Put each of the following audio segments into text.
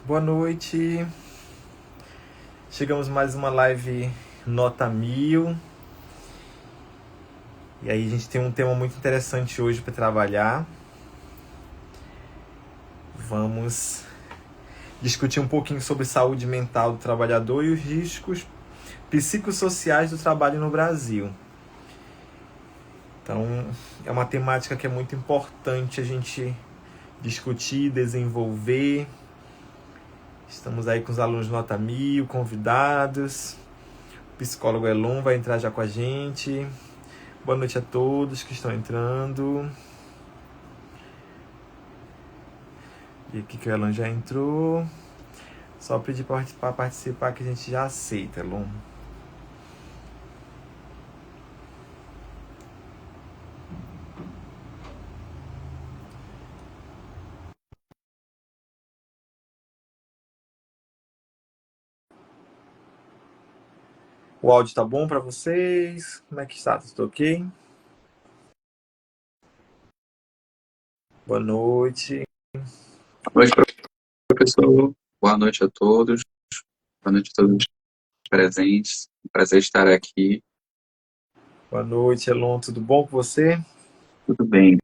Boa noite. Chegamos mais uma live nota 1000. E aí a gente tem um tema muito interessante hoje para trabalhar. Vamos discutir um pouquinho sobre saúde mental do trabalhador e os riscos psicossociais do trabalho no Brasil. Então, é uma temática que é muito importante a gente discutir, desenvolver. Estamos aí com os alunos nota 1000, convidados. O psicólogo Elon vai entrar já com a gente. Boa noite a todos que estão entrando. E aqui que o Elon já entrou. Só pedir para participar que a gente já aceita, Elon. O áudio tá bom para vocês? Como é que está? Tudo ok? Boa noite. Boa noite, professor. Boa noite a todos. Boa noite a todos presentes. Prazer estar aqui. Boa noite, Elon. Tudo bom com você? Tudo bem.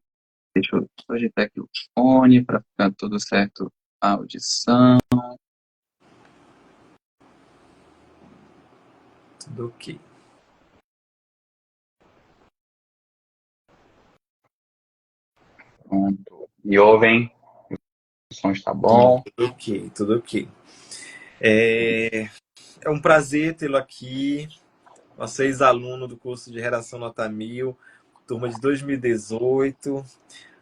Deixa eu ajeitar aqui o fone para ficar tudo certo a audição. Tudo ok. Pronto. Me ouvem? O som está bom? Tudo ok, tudo ok. É um prazer tê-lo aqui. Nosso ex-aluno do curso de Redação Nota 1000, turma de 2018.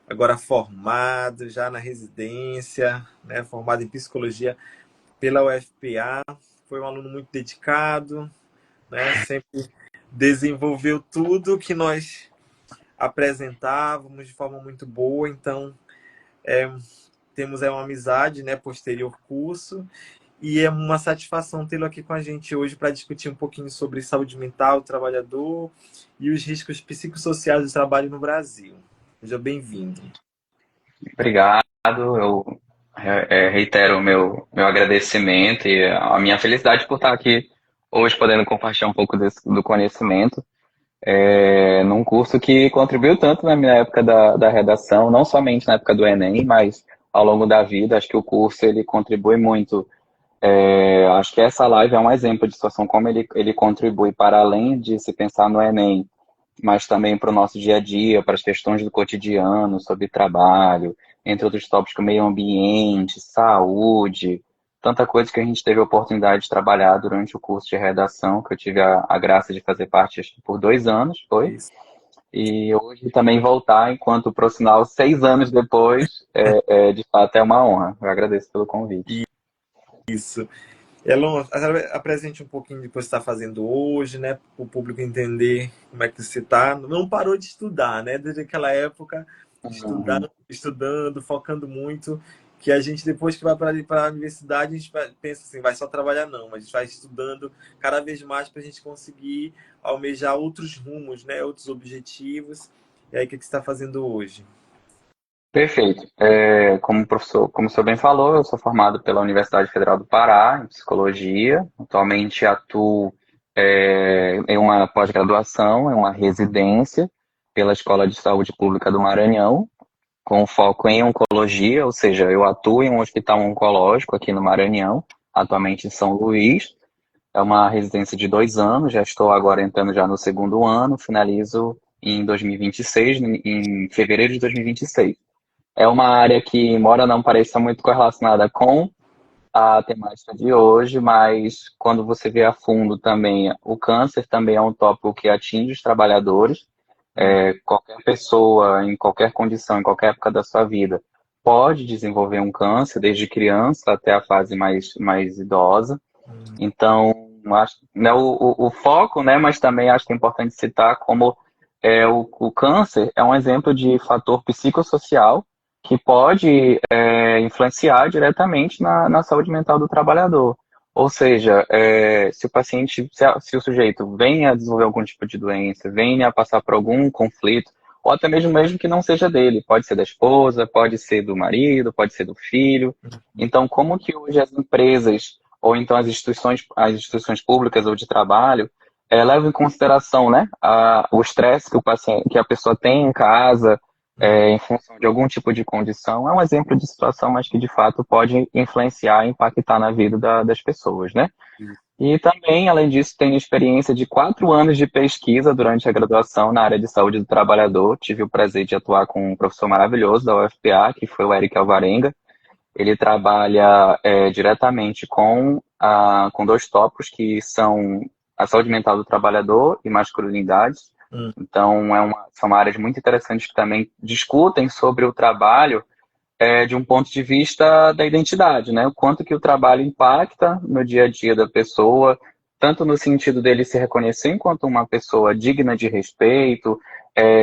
Agora formado, já na residência, né, formado em psicologia pela UFPA. Foi um aluno muito dedicado, né, sempre desenvolveu tudo que nós apresentávamos de forma muito boa. Então, temos aí uma amizade, né, posterior curso. E é uma satisfação tê-lo aqui com a gente hoje para discutir um pouquinho sobre saúde mental do trabalhador e os riscos psicossociais do trabalho no Brasil. Seja bem-vindo. Obrigado. Eu reitero o meu agradecimento e a minha felicidade por estar aqui hoje, podendo compartilhar um pouco do conhecimento. Num curso que contribuiu tanto na minha época da redação, não somente na época do Enem, mas ao longo da vida. Acho que o curso ele contribui muito. Acho que essa live é um exemplo de situação como ele contribui para além de se pensar no Enem, mas também para o nosso dia a dia, para as questões do cotidiano, sobre trabalho, entre outros tópicos, meio ambiente, saúde, tanta coisa que a gente teve a oportunidade de trabalhar durante o curso de redação, que eu tive a graça de fazer parte, acho que por 2 anos, foi? Isso. E hoje também voltar, enquanto profissional, 6 anos depois, de fato é uma honra. Eu agradeço pelo convite. Isso. Elon, apresente um pouquinho do que você está fazendo hoje, né? Para o público entender como é que você está. Não parou de estudar, né? Desde aquela época, Uhum. estudando, focando muito, que a gente, depois que vai para a universidade, a gente pensa assim, vai só trabalhar, não. Mas a gente vai estudando cada vez mais para a gente conseguir almejar outros rumos, né? Outros objetivos. E aí, o que você está fazendo hoje? Perfeito. Como professor, como o senhor bem falou, eu sou formado pela Universidade Federal do Pará, em psicologia. Atualmente atuo em uma pós-graduação, em uma residência pela Escola de Saúde Pública do Maranhão, com foco em oncologia, ou seja, eu atuo em um hospital oncológico aqui no Maranhão, atualmente em São Luís. É uma residência de 2 anos, já estou agora entrando já no segundo ano, finalizo em 2026, em fevereiro de 2026. É uma área que, embora não pareça muito correlacionada com a temática de hoje, mas quando você vê a fundo também, o câncer também é um tópico que atinge os trabalhadores. Qualquer pessoa, em qualquer condição, em qualquer época da sua vida, pode desenvolver um câncer, desde criança até a fase mais idosa. Então, acho, né, o foco, né, mas também acho que é importante citar como o câncer é um exemplo de fator psicossocial que pode influenciar diretamente na saúde mental do trabalhador. Ou seja, se o paciente, se o sujeito venha a desenvolver algum tipo de doença, venha a passar por algum conflito, ou até mesmo que não seja dele, pode ser da esposa, pode ser do marido, pode ser do filho. Então, como que hoje as empresas, ou então as instituições públicas ou de trabalho, levam em consideração, né, o estresse que o paciente, que a pessoa tem em casa, em função de algum tipo de condição, é um exemplo de situação, mas que de fato pode influenciar e impactar na vida das pessoas, né? E também, além disso, tenho experiência de 4 anos de pesquisa durante a graduação na área de saúde do trabalhador. Tive o prazer de atuar com um professor maravilhoso da UFPA, que foi o Eric Alvarenga. Ele trabalha diretamente com dois tópicos, que são a saúde mental do trabalhador e masculinidade. Então, são áreas muito interessantes que também discutem sobre o trabalho de um ponto de vista da identidade, né? O quanto que o trabalho impacta no dia a dia da pessoa, tanto no sentido dele se reconhecer enquanto uma pessoa digna de respeito,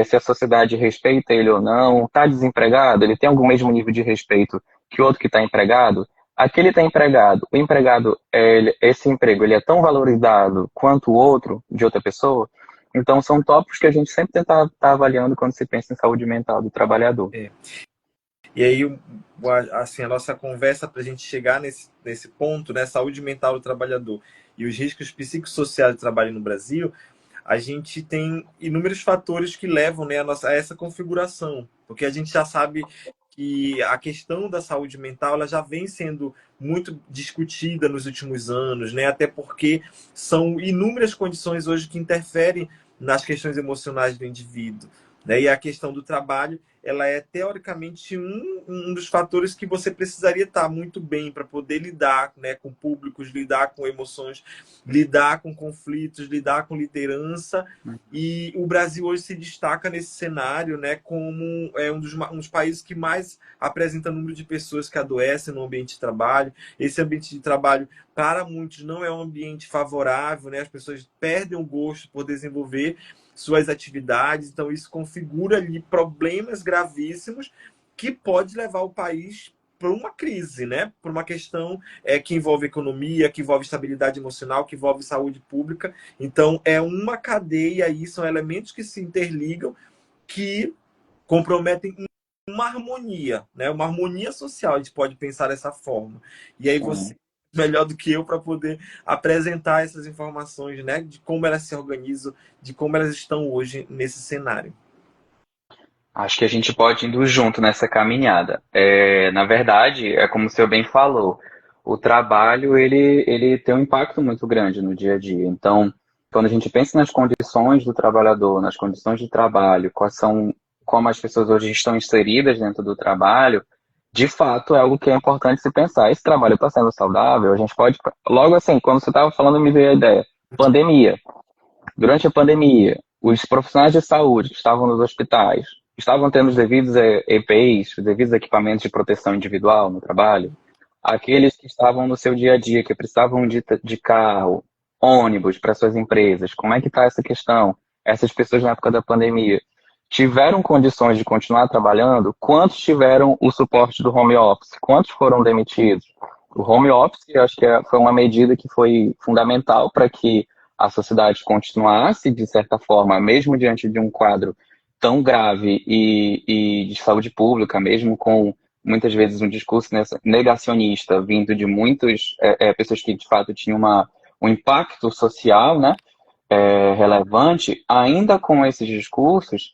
se a sociedade respeita ele ou não, está desempregado, ele tem algum mesmo nível de respeito que o outro que está empregado. Aquele está empregado, o empregado, esse emprego, ele é tão valorizado quanto o outro de outra pessoa. Então, são tópicos que a gente sempre tenta estar avaliando quando se pensa em saúde mental do trabalhador. E aí, assim, a nossa conversa para a gente chegar nesse ponto, né, saúde mental do trabalhador e os riscos psicossociais do trabalho no Brasil, a gente tem inúmeros fatores que levam, né, a essa configuração, porque a gente já sabe que a questão da saúde mental ela já vem sendo muito discutida nos últimos anos, né, até porque são inúmeras condições hoje que interferem nas questões emocionais do indivíduo, né, e a questão do trabalho ela é teoricamente um dos fatores que você precisaria estar muito bem para poder lidar, né, com públicos, lidar com emoções, lidar com conflitos, lidar com liderança. E o Brasil hoje se destaca nesse cenário, né, como um dos países que mais apresenta número de pessoas que adoecem no ambiente de trabalho. Esse ambiente de trabalho, para muitos, não é um ambiente favorável, né? As pessoas perdem o gosto por desenvolver suas atividades, então isso configura ali problemas gravíssimos que pode levar o país para uma crise, né? Por uma questão que envolve economia, que envolve estabilidade emocional, que envolve saúde pública. Então é uma cadeia aí, são elementos que se interligam, que comprometem uma harmonia, né? Uma harmonia social, a gente pode pensar dessa forma. E aí você melhor do que eu para poder apresentar essas informações, né, de como elas se organizam, de como elas estão hoje nesse cenário. Acho que a gente pode ir indo junto nessa caminhada. Na verdade, é como o senhor bem falou, o trabalho ele tem um impacto muito grande no dia a dia. Então, quando a gente pensa nas condições do trabalhador, nas condições de trabalho, como as pessoas hoje estão inseridas dentro do trabalho, de fato é algo que é importante se pensar. Esse trabalho está sendo saudável? A gente pode, logo assim, quando você estava falando, me veio a ideia. Pandemia. Durante a pandemia, os profissionais de saúde que estavam nos hospitais estavam tendo os devidos EPIs, os devidos equipamentos de proteção individual no trabalho. Aqueles que estavam no seu dia a dia, que precisavam de carro, ônibus para suas empresas, como é que está essa questão? Essas pessoas na época da pandemia tiveram condições de continuar trabalhando? Quantos tiveram o suporte do home office? Quantos foram demitidos? O home office, eu acho que foi uma medida que foi fundamental para que a sociedade continuasse, de certa forma, mesmo diante de um quadro tão grave e de saúde pública, mesmo com muitas vezes um discurso negacionista vindo de muitas pessoas que de fato tinham um impacto social, né, relevante, ainda com esses discursos,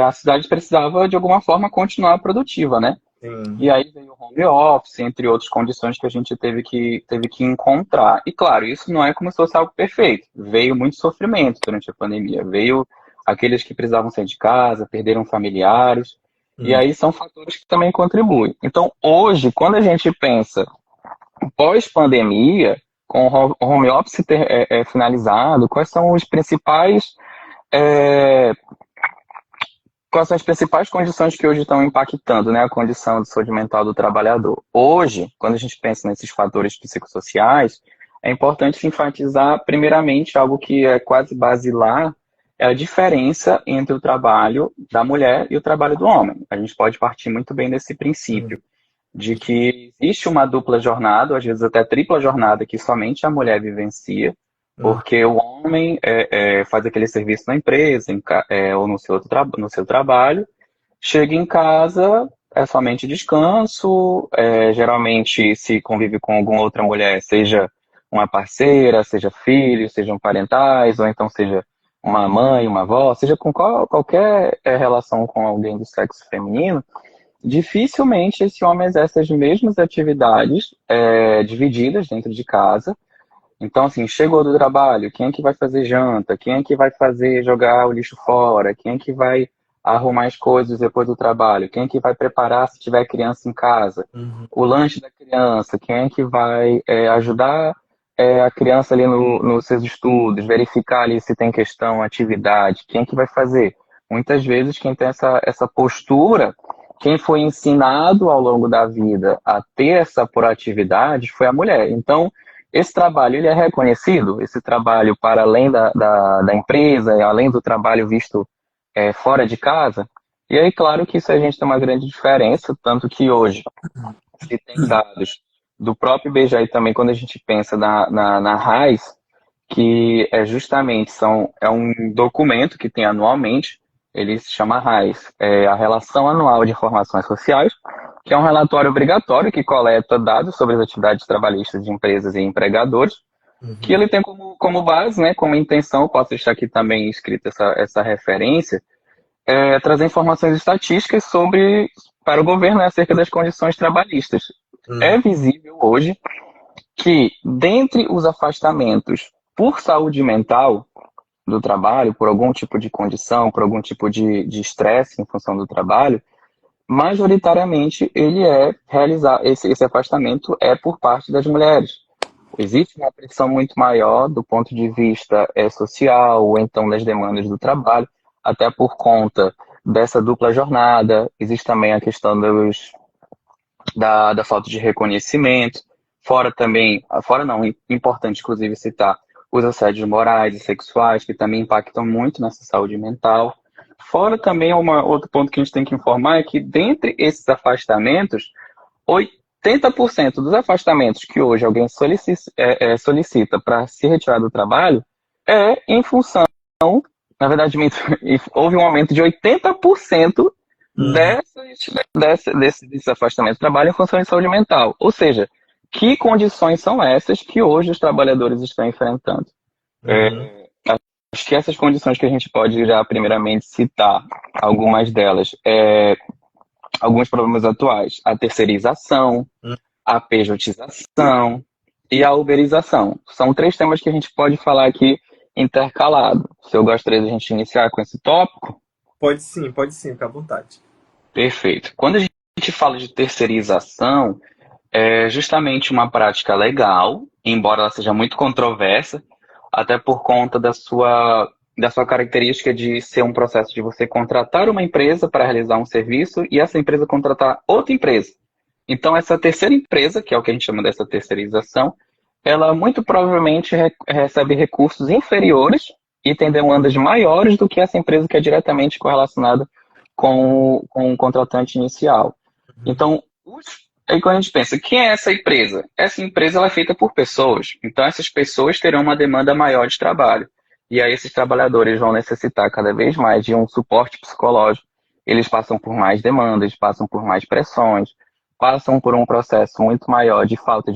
a cidade precisava de alguma forma continuar produtiva, né? Sim. E aí veio o home office, entre outras condições que a gente teve que encontrar. E claro, isso não é como se fosse algo perfeito. Veio muito sofrimento durante a pandemia. Veio aqueles que precisavam sair de casa, perderam familiares. E aí são fatores que também contribuem. Então, hoje, quando a gente pensa pós-pandemia, com o home office finalizado, quais são as principais condições que hoje estão impactando, né, a condição de saúde mental do trabalhador? Hoje, quando a gente pensa nesses fatores psicossociais, é importante enfatizar, primeiramente, algo que é quase basilar, é a diferença entre o trabalho da mulher e o trabalho do homem. A gente pode partir muito bem desse princípio, de que existe uma dupla jornada, às vezes até tripla jornada, que somente a mulher vivencia, Hum, Porque o homem faz aquele serviço na empresa, ou no seu trabalho, chega em casa, é somente descanso, geralmente se convive com alguma outra mulher, seja uma parceira, seja filho, sejam parentais, ou então seja uma mãe, uma avó, seja com qualquer relação com alguém do sexo feminino, dificilmente esse homem exerce as mesmas atividades divididas dentro de casa. Então, assim, chegou do trabalho, quem é que vai fazer janta? Quem é que vai fazer jogar o lixo fora? Quem é que vai arrumar as coisas depois do trabalho? Quem é que vai preparar se tiver criança em casa? uhum, O lanche da criança? Quem é que vai ajudar a criança ali nos seus estudos? Verificar ali se tem questão, atividade? Quem é que vai fazer? Muitas vezes quem tem essa postura, quem foi ensinado ao longo da vida a ter essa proatividade foi a mulher. Então, esse trabalho, ele é reconhecido? Esse trabalho para além da empresa, e além do trabalho visto fora de casa? E aí, claro que isso a gente tem uma grande diferença, tanto que hoje se tem dados do próprio IBGE também, quando a gente pensa na RAIS, que é um documento que tem anualmente, ele se chama RAIS, é a Relação Anual de Informações Sociais, que é um relatório obrigatório que coleta dados sobre as atividades trabalhistas de empresas e empregadores, que uhum, ele tem como base, né, como intenção, posso deixar aqui também escrita essa referência, trazer informações estatísticas para o governo, né, acerca das condições trabalhistas. É uhum, visível hoje que, dentre os afastamentos por saúde mental do trabalho, por algum tipo de condição, por algum tipo de estresse em função do trabalho, majoritariamente ele é realizar esse afastamento é por parte das mulheres. Existe uma pressão muito maior do ponto de vista social, ou então das demandas do trabalho, até por conta dessa dupla jornada. Existe também a questão da falta de reconhecimento, fora também, fora não, importante inclusive citar os assédios morais e sexuais, que também impactam muito nessa saúde mental. Fora também, outro ponto que a gente tem que informar é que, dentre esses afastamentos, 80% dos afastamentos que hoje alguém solicita para se retirar do trabalho é em função, na verdade, houve um aumento de 80% uhum, desse afastamento do trabalho em função de saúde mental. Ou seja, que condições são essas que hoje os trabalhadores estão enfrentando? uhum, Acho que essas condições que a gente pode já primeiramente citar, algumas delas, alguns problemas atuais, a terceirização, uhum. a pejotização e a uberização. São três temas que a gente pode falar aqui intercalado. Se eu gostaria de a gente iniciar com esse tópico, Pode sim, fica à vontade. perfeito. Quando a gente fala de terceirização, é justamente uma prática legal, embora ela seja muito controversa, até por conta da sua característica de ser um processo de você contratar uma empresa para realizar um serviço e essa empresa contratar outra empresa. Então, essa terceira empresa, que é o que a gente chama dessa terceirização, ela muito provavelmente recebe recursos inferiores e tem demandas maiores do que essa empresa que é diretamente correlacionada com o contratante inicial. Uhum, Então, aí quando a gente pensa, quem é essa empresa? Essa empresa ela é feita por pessoas. Então, essas pessoas terão uma demanda maior de trabalho. E aí, esses trabalhadores vão necessitar cada vez mais de um suporte psicológico. Eles passam por mais demandas, passam por mais pressões, passam por um processo muito maior de falta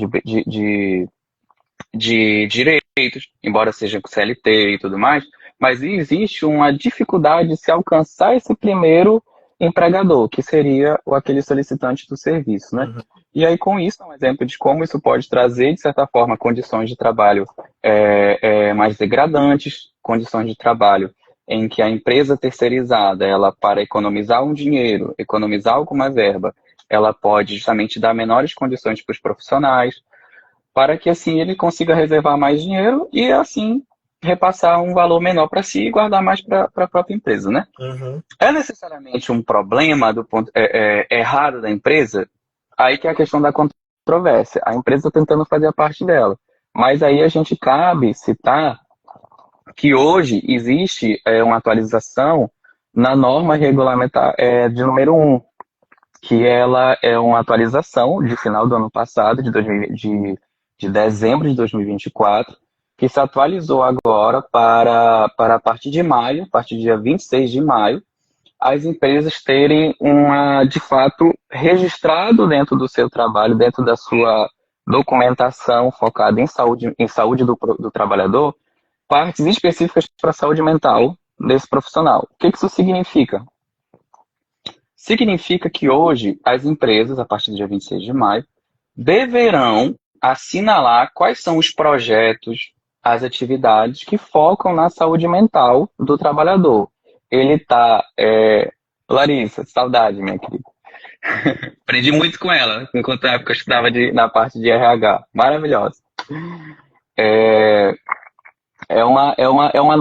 de direitos, embora seja com CLT e tudo mais, mas existe uma dificuldade de se alcançar esse primeiro empregador, que seria aquele solicitante do serviço, né? uhum, E aí, com isso, é um exemplo de como isso pode trazer, de certa forma, condições de trabalho mais degradantes, condições de trabalho em que a empresa terceirizada, ela, para economizar um dinheiro, economizar alguma verba, ela pode justamente dar menores condições para os profissionais, para que assim ele consiga reservar mais dinheiro e assim repassar um valor menor para si e guardar mais para a própria empresa, né? uhum. É necessariamente um problema do ponto errado da empresa? Aí que é a questão da controvérsia. A empresa está tentando fazer a parte dela, mas aí a gente cabe citar que hoje existe uma atualização na norma regulamentar de número 1, que ela é uma atualização de final do ano passado, de dezembro de 2024, que se atualizou agora para a partir de maio, a partir do dia 26 de maio, as empresas terem de fato, registrado dentro do seu trabalho, dentro da sua documentação focada em saúde do trabalhador, partes específicas para a saúde mental desse profissional. O que isso significa? Significa que hoje as empresas, a partir do dia 26 de maio, deverão assinalar quais são os projetos, as atividades que focam na saúde mental do trabalhador. Ele está... Larissa, saudade, minha querida. Aprendi muito com ela, enquanto na época eu estudava na parte de RH. Maravilhosa. É uma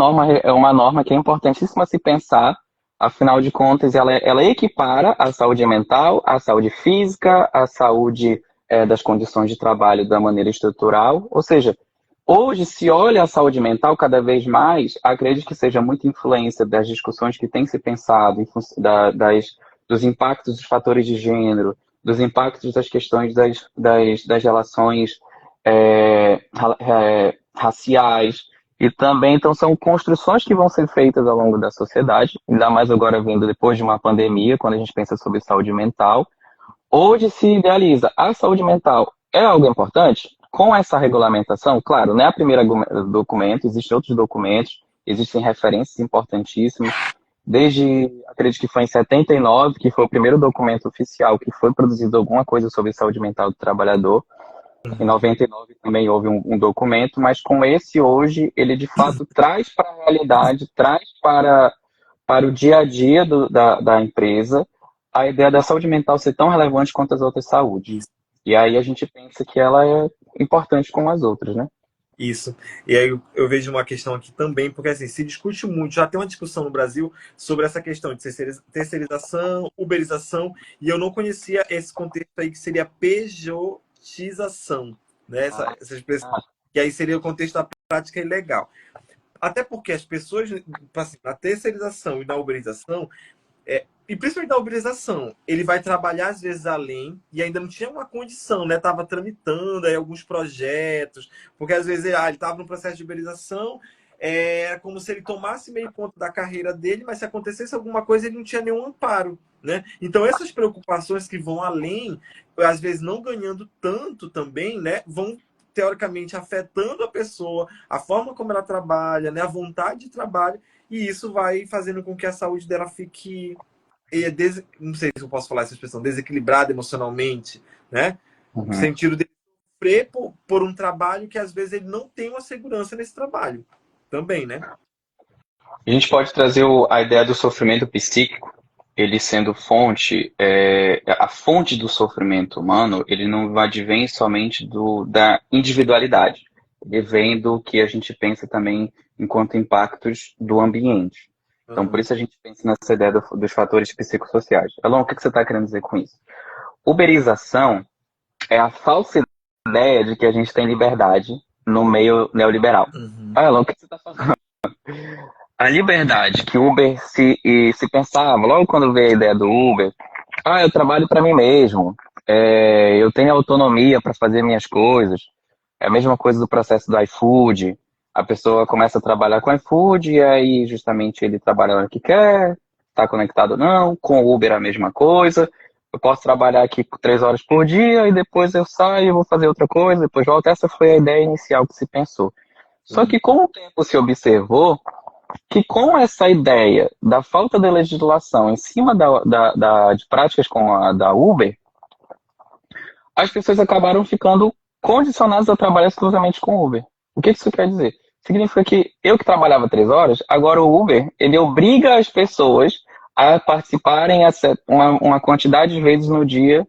norma que é importantíssima se pensar. Afinal de contas, ela equipara a saúde mental, a saúde física, a saúde das condições de trabalho da maneira estrutural. Ou seja, hoje se olha a saúde mental cada vez mais, acredito que seja muita influência das discussões que tem se pensado, dos impactos dos fatores de gênero, dos impactos das questões das relações raciais. E também, então, são construções que vão ser feitas ao longo da sociedade, ainda mais agora vindo depois de uma pandemia, quando a gente pensa sobre saúde mental. Hoje se idealiza a saúde mental é algo importante? Com essa regulamentação, claro, não é a primeira documento, existem outros documentos, existem referências importantíssimas. Desde, acredito que foi em 79, que foi o primeiro documento oficial que foi produzido alguma coisa sobre saúde mental do trabalhador. Em 99 também houve um documento, mas com esse hoje, ele de fato traz para a realidade, traz para o dia a dia da empresa a ideia da saúde mental ser tão relevante quanto as outras saúdes. E aí a gente pensa que ela é importante como as outras, né? Isso. E aí eu vejo uma questão aqui também, porque assim, se discute muito, já tem uma discussão no Brasil sobre essa questão de terceirização, uberização, e eu não conhecia esse contexto aí que seria pejotização, né? Essa expressão, que aí seria o contexto da prática ilegal. Até porque as pessoas, assim, na terceirização e na uberização, e principalmente na uberização, ele vai trabalhar às vezes além e ainda não tinha uma condição, né? Tava tramitando aí alguns projetos, porque às vezes ele estava no processo de uberização, é como se ele tomasse meio conta da carreira dele, mas se acontecesse alguma coisa ele não tinha nenhum amparo, né? Então essas preocupações que vão além, às vezes não ganhando tanto também, né? Vão teoricamente afetando a pessoa, a forma como ela trabalha, né? A vontade de trabalho, e isso vai fazendo com que a saúde dela fique, não sei se eu posso falar essa expressão, desequilibrada emocionalmente, né? No sentido de sofrer por um trabalho que às vezes ele não tem uma segurança nesse trabalho também, né? A gente pode trazer a ideia do sofrimento psíquico, ele sendo fonte, a fonte do sofrimento humano, ele não advém somente da individualidade, ele vem do que a gente pensa também enquanto impactos do ambiente. Então, por isso a gente pensa nessa ideia dos fatores psicossociais. Alon, o que você está querendo dizer com isso? Uberização é a falsa ideia de que a gente tem liberdade no meio neoliberal. Alon, o que você está falando? A liberdade que o Uber se pensava, logo quando veio a ideia do Uber, eu trabalho para mim mesmo, eu tenho autonomia para fazer minhas coisas. É a mesma coisa do processo do iFood. A pessoa começa a trabalhar com o iFood e aí justamente ele trabalha na hora que quer, está conectado ou não. Com o Uber é a mesma coisa. Eu posso trabalhar aqui 3 horas por dia e depois eu saio, vou fazer outra coisa, depois volto. Essa foi a ideia inicial que se pensou. Só que com o tempo se observou que com essa ideia da falta de legislação em cima de práticas como a da Uber, as pessoas acabaram ficando condicionadas a trabalhar exclusivamente com Uber. O que isso quer dizer? Significa que eu que trabalhava 3 horas, agora o Uber, ele obriga as pessoas a participarem uma quantidade de vezes no dia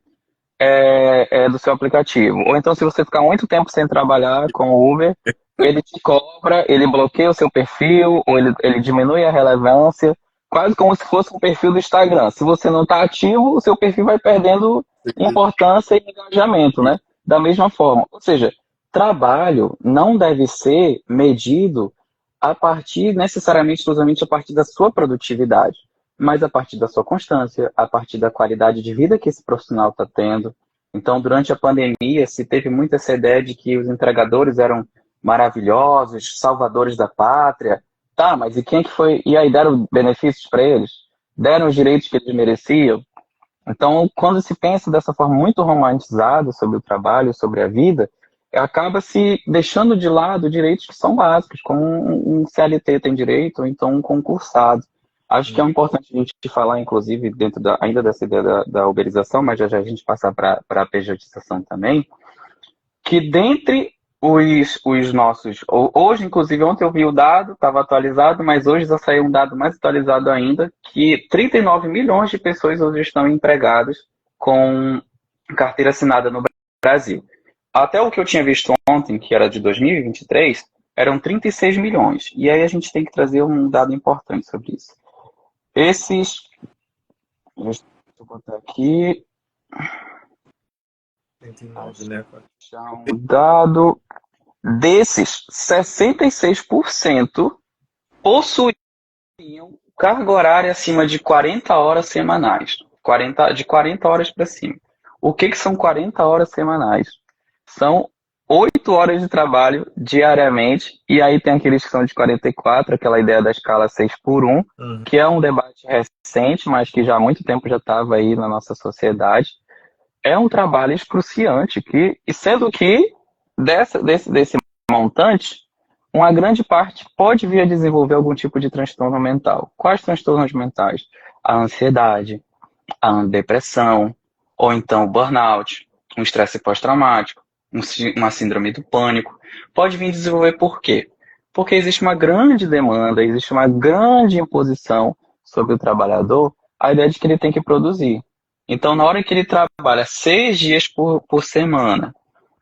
do seu aplicativo. Ou então, se você ficar muito tempo sem trabalhar com o Uber, ele te cobra, ele bloqueia o seu perfil, ou ele diminui a relevância, quase como se fosse um perfil do Instagram. Se você não está ativo, o seu perfil vai perdendo importância e engajamento, né? Da mesma forma. Ou seja, trabalho não deve ser medido a partir, necessariamente, exclusivamente a partir da sua produtividade, mas a partir da sua constância, a partir da qualidade de vida que esse profissional está tendo. Então, durante a pandemia, se teve muito essa ideia de que os entregadores eram maravilhosos, salvadores da pátria. Tá, mas e quem é que foi? E aí deram benefícios para eles? Deram os direitos que eles mereciam? Então, quando se pensa dessa forma muito romantizada sobre o trabalho, sobre a vida, acaba se deixando de lado direitos que são básicos, como um CLT tem direito, ou então um concursado. Acho que é importante a gente falar, inclusive, ainda dessa ideia da uberização, mas já a gente passar para a pejotização também, que dentre os nossos. Hoje, inclusive, ontem eu vi o dado, estava atualizado, mas hoje já saiu um dado mais atualizado ainda, que 39 milhões de pessoas hoje estão empregadas com carteira assinada no Brasil. Até o que eu tinha visto ontem, que era de 2023, eram 36 milhões. E aí a gente tem que trazer um dado importante sobre isso. Esses. Deixa eu botar aqui. 39, né? Um dado. Desses, 66% possuíam carga horária acima de 40 horas semanais. De 40 horas para cima. O que são 40 horas semanais? São 8 horas de trabalho diariamente, e aí tem aqueles que são de 44, aquela ideia da escala 6 por 1, que é um debate recente, mas que já há muito tempo já estava aí na nossa sociedade. É um trabalho excruciante, sendo que desse montante, uma grande parte pode vir a desenvolver algum tipo de transtorno mental. Quais transtornos mentais? A ansiedade, a depressão, ou então burnout, um estresse pós-traumático, uma síndrome do pânico. Pode vir a desenvolver por quê? Porque existe uma grande demanda, existe uma grande imposição sobre o trabalhador, a ideia de que ele tem que produzir. Então, na hora que ele trabalha 6 dias por semana,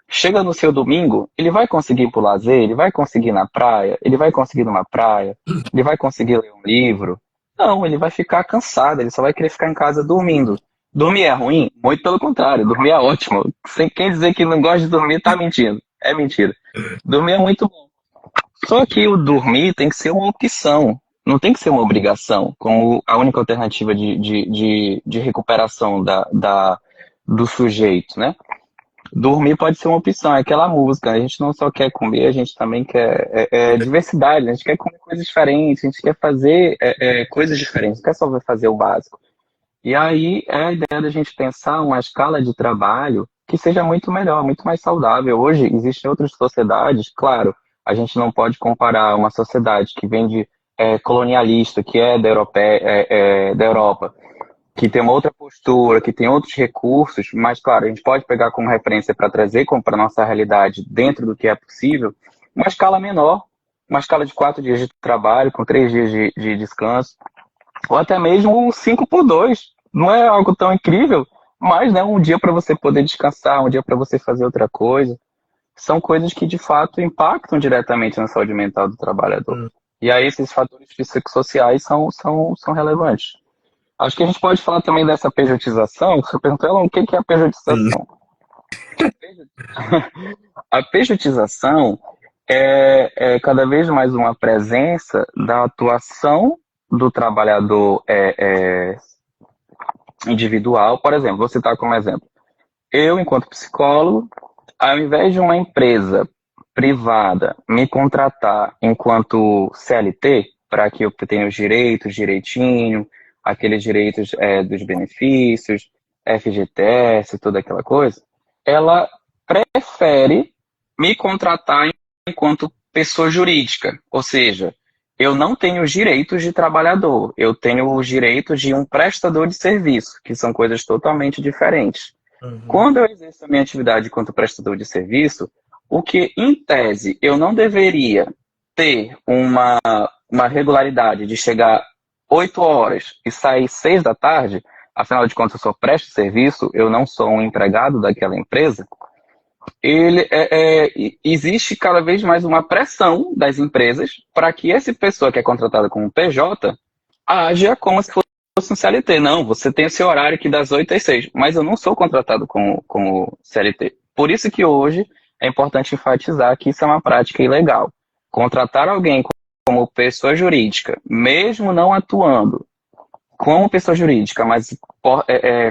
chega no seu domingo, ele vai conseguir ir pro lazer, ele vai conseguir ir na praia, ele vai conseguir ir numa praia, ele vai conseguir ler um livro. Não, ele vai ficar cansado, ele só vai querer ficar em casa dormindo. Dormir é ruim? Muito pelo contrário, dormir é ótimo. Quem dizer que não gosta de dormir tá mentindo. É mentira. Dormir é muito bom. Só que o dormir tem que ser uma opção, não tem que ser uma obrigação, como a única alternativa de recuperação do sujeito, né? Dormir pode ser uma opção, é aquela música. A gente não só quer comer, a gente também quer diversidade. A gente quer comer coisas diferentes, a gente quer fazer coisas diferentes, não quer só fazer o básico. E aí é a ideia da gente pensar uma escala de trabalho que seja muito melhor, muito mais saudável. Hoje existem outras sociedades, claro, a gente não pode comparar uma sociedade que vem de colonialista, que é da Europa, que tem uma outra postura, que tem outros recursos, mas, claro, a gente pode pegar como referência para trazer para a nossa realidade, dentro do que é possível, uma escala menor, uma escala de 4 dias de trabalho, com 3 dias de descanso, ou até mesmo um 5 por 2. Não é algo tão incrível, mas né, um dia para você poder descansar, um dia para você fazer outra coisa. São coisas que, de fato, impactam diretamente na saúde mental do trabalhador. E aí esses fatores psicossociais são relevantes. Acho que a gente pode falar também dessa pejotização. Você perguntou, o que é a pejotização? A pejotização é cada vez mais uma presença da atuação do trabalhador individual. Por exemplo, vou citar como exemplo. Eu, enquanto psicólogo, ao invés de uma empresa privada me contratar enquanto CLT, para que eu tenha os direitos direitinho, aqueles direitos dos benefícios, FGTS, toda aquela coisa, ela prefere me contratar enquanto pessoa jurídica. Ou seja, eu não tenho os direitos de trabalhador, eu tenho os direitos de um prestador de serviço, que são coisas totalmente diferentes. Quando eu exerço a minha atividade enquanto prestador de serviço, o que, em tese, eu não deveria ter uma regularidade de chegar 8 horas e sair 6 da tarde, afinal de contas eu sou presto de serviço, eu não sou um empregado daquela empresa, existe cada vez mais uma pressão das empresas para que essa pessoa que é contratada como PJ haja como se fosse um CLT. Não, você tem o seu horário aqui das 8 às 6, mas eu não sou contratado como CLT. Por isso que hoje é importante enfatizar que isso é uma prática ilegal. Contratar alguém como pessoa jurídica, mesmo não atuando como pessoa jurídica, mas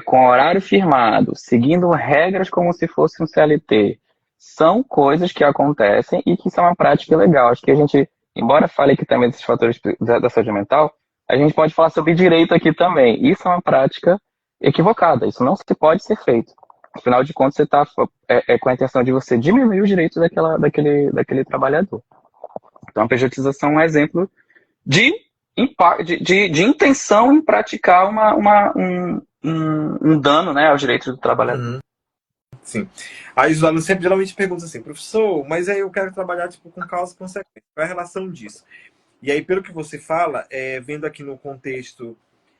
com horário firmado, seguindo regras como se fosse um CLT, são coisas que acontecem e que são uma prática legal. Acho que a gente, embora fale aqui também desses fatores da saúde mental, a gente pode falar sobre direito aqui também. Isso é uma prática equivocada, isso não se pode ser feito. Afinal de contas, você está com a intenção de você diminuir os direitos daquele trabalhador. Então, a pejotização é um exemplo de, de intenção em praticar um dano, né, aos direitos do trabalhador. Uhum. Sim. Aí os alunos sempre geralmente perguntam assim, professor, mas aí eu quero trabalhar tipo, com causa e consequência. Qual é a relação disso? E aí, pelo que você fala, vendo aqui no contexto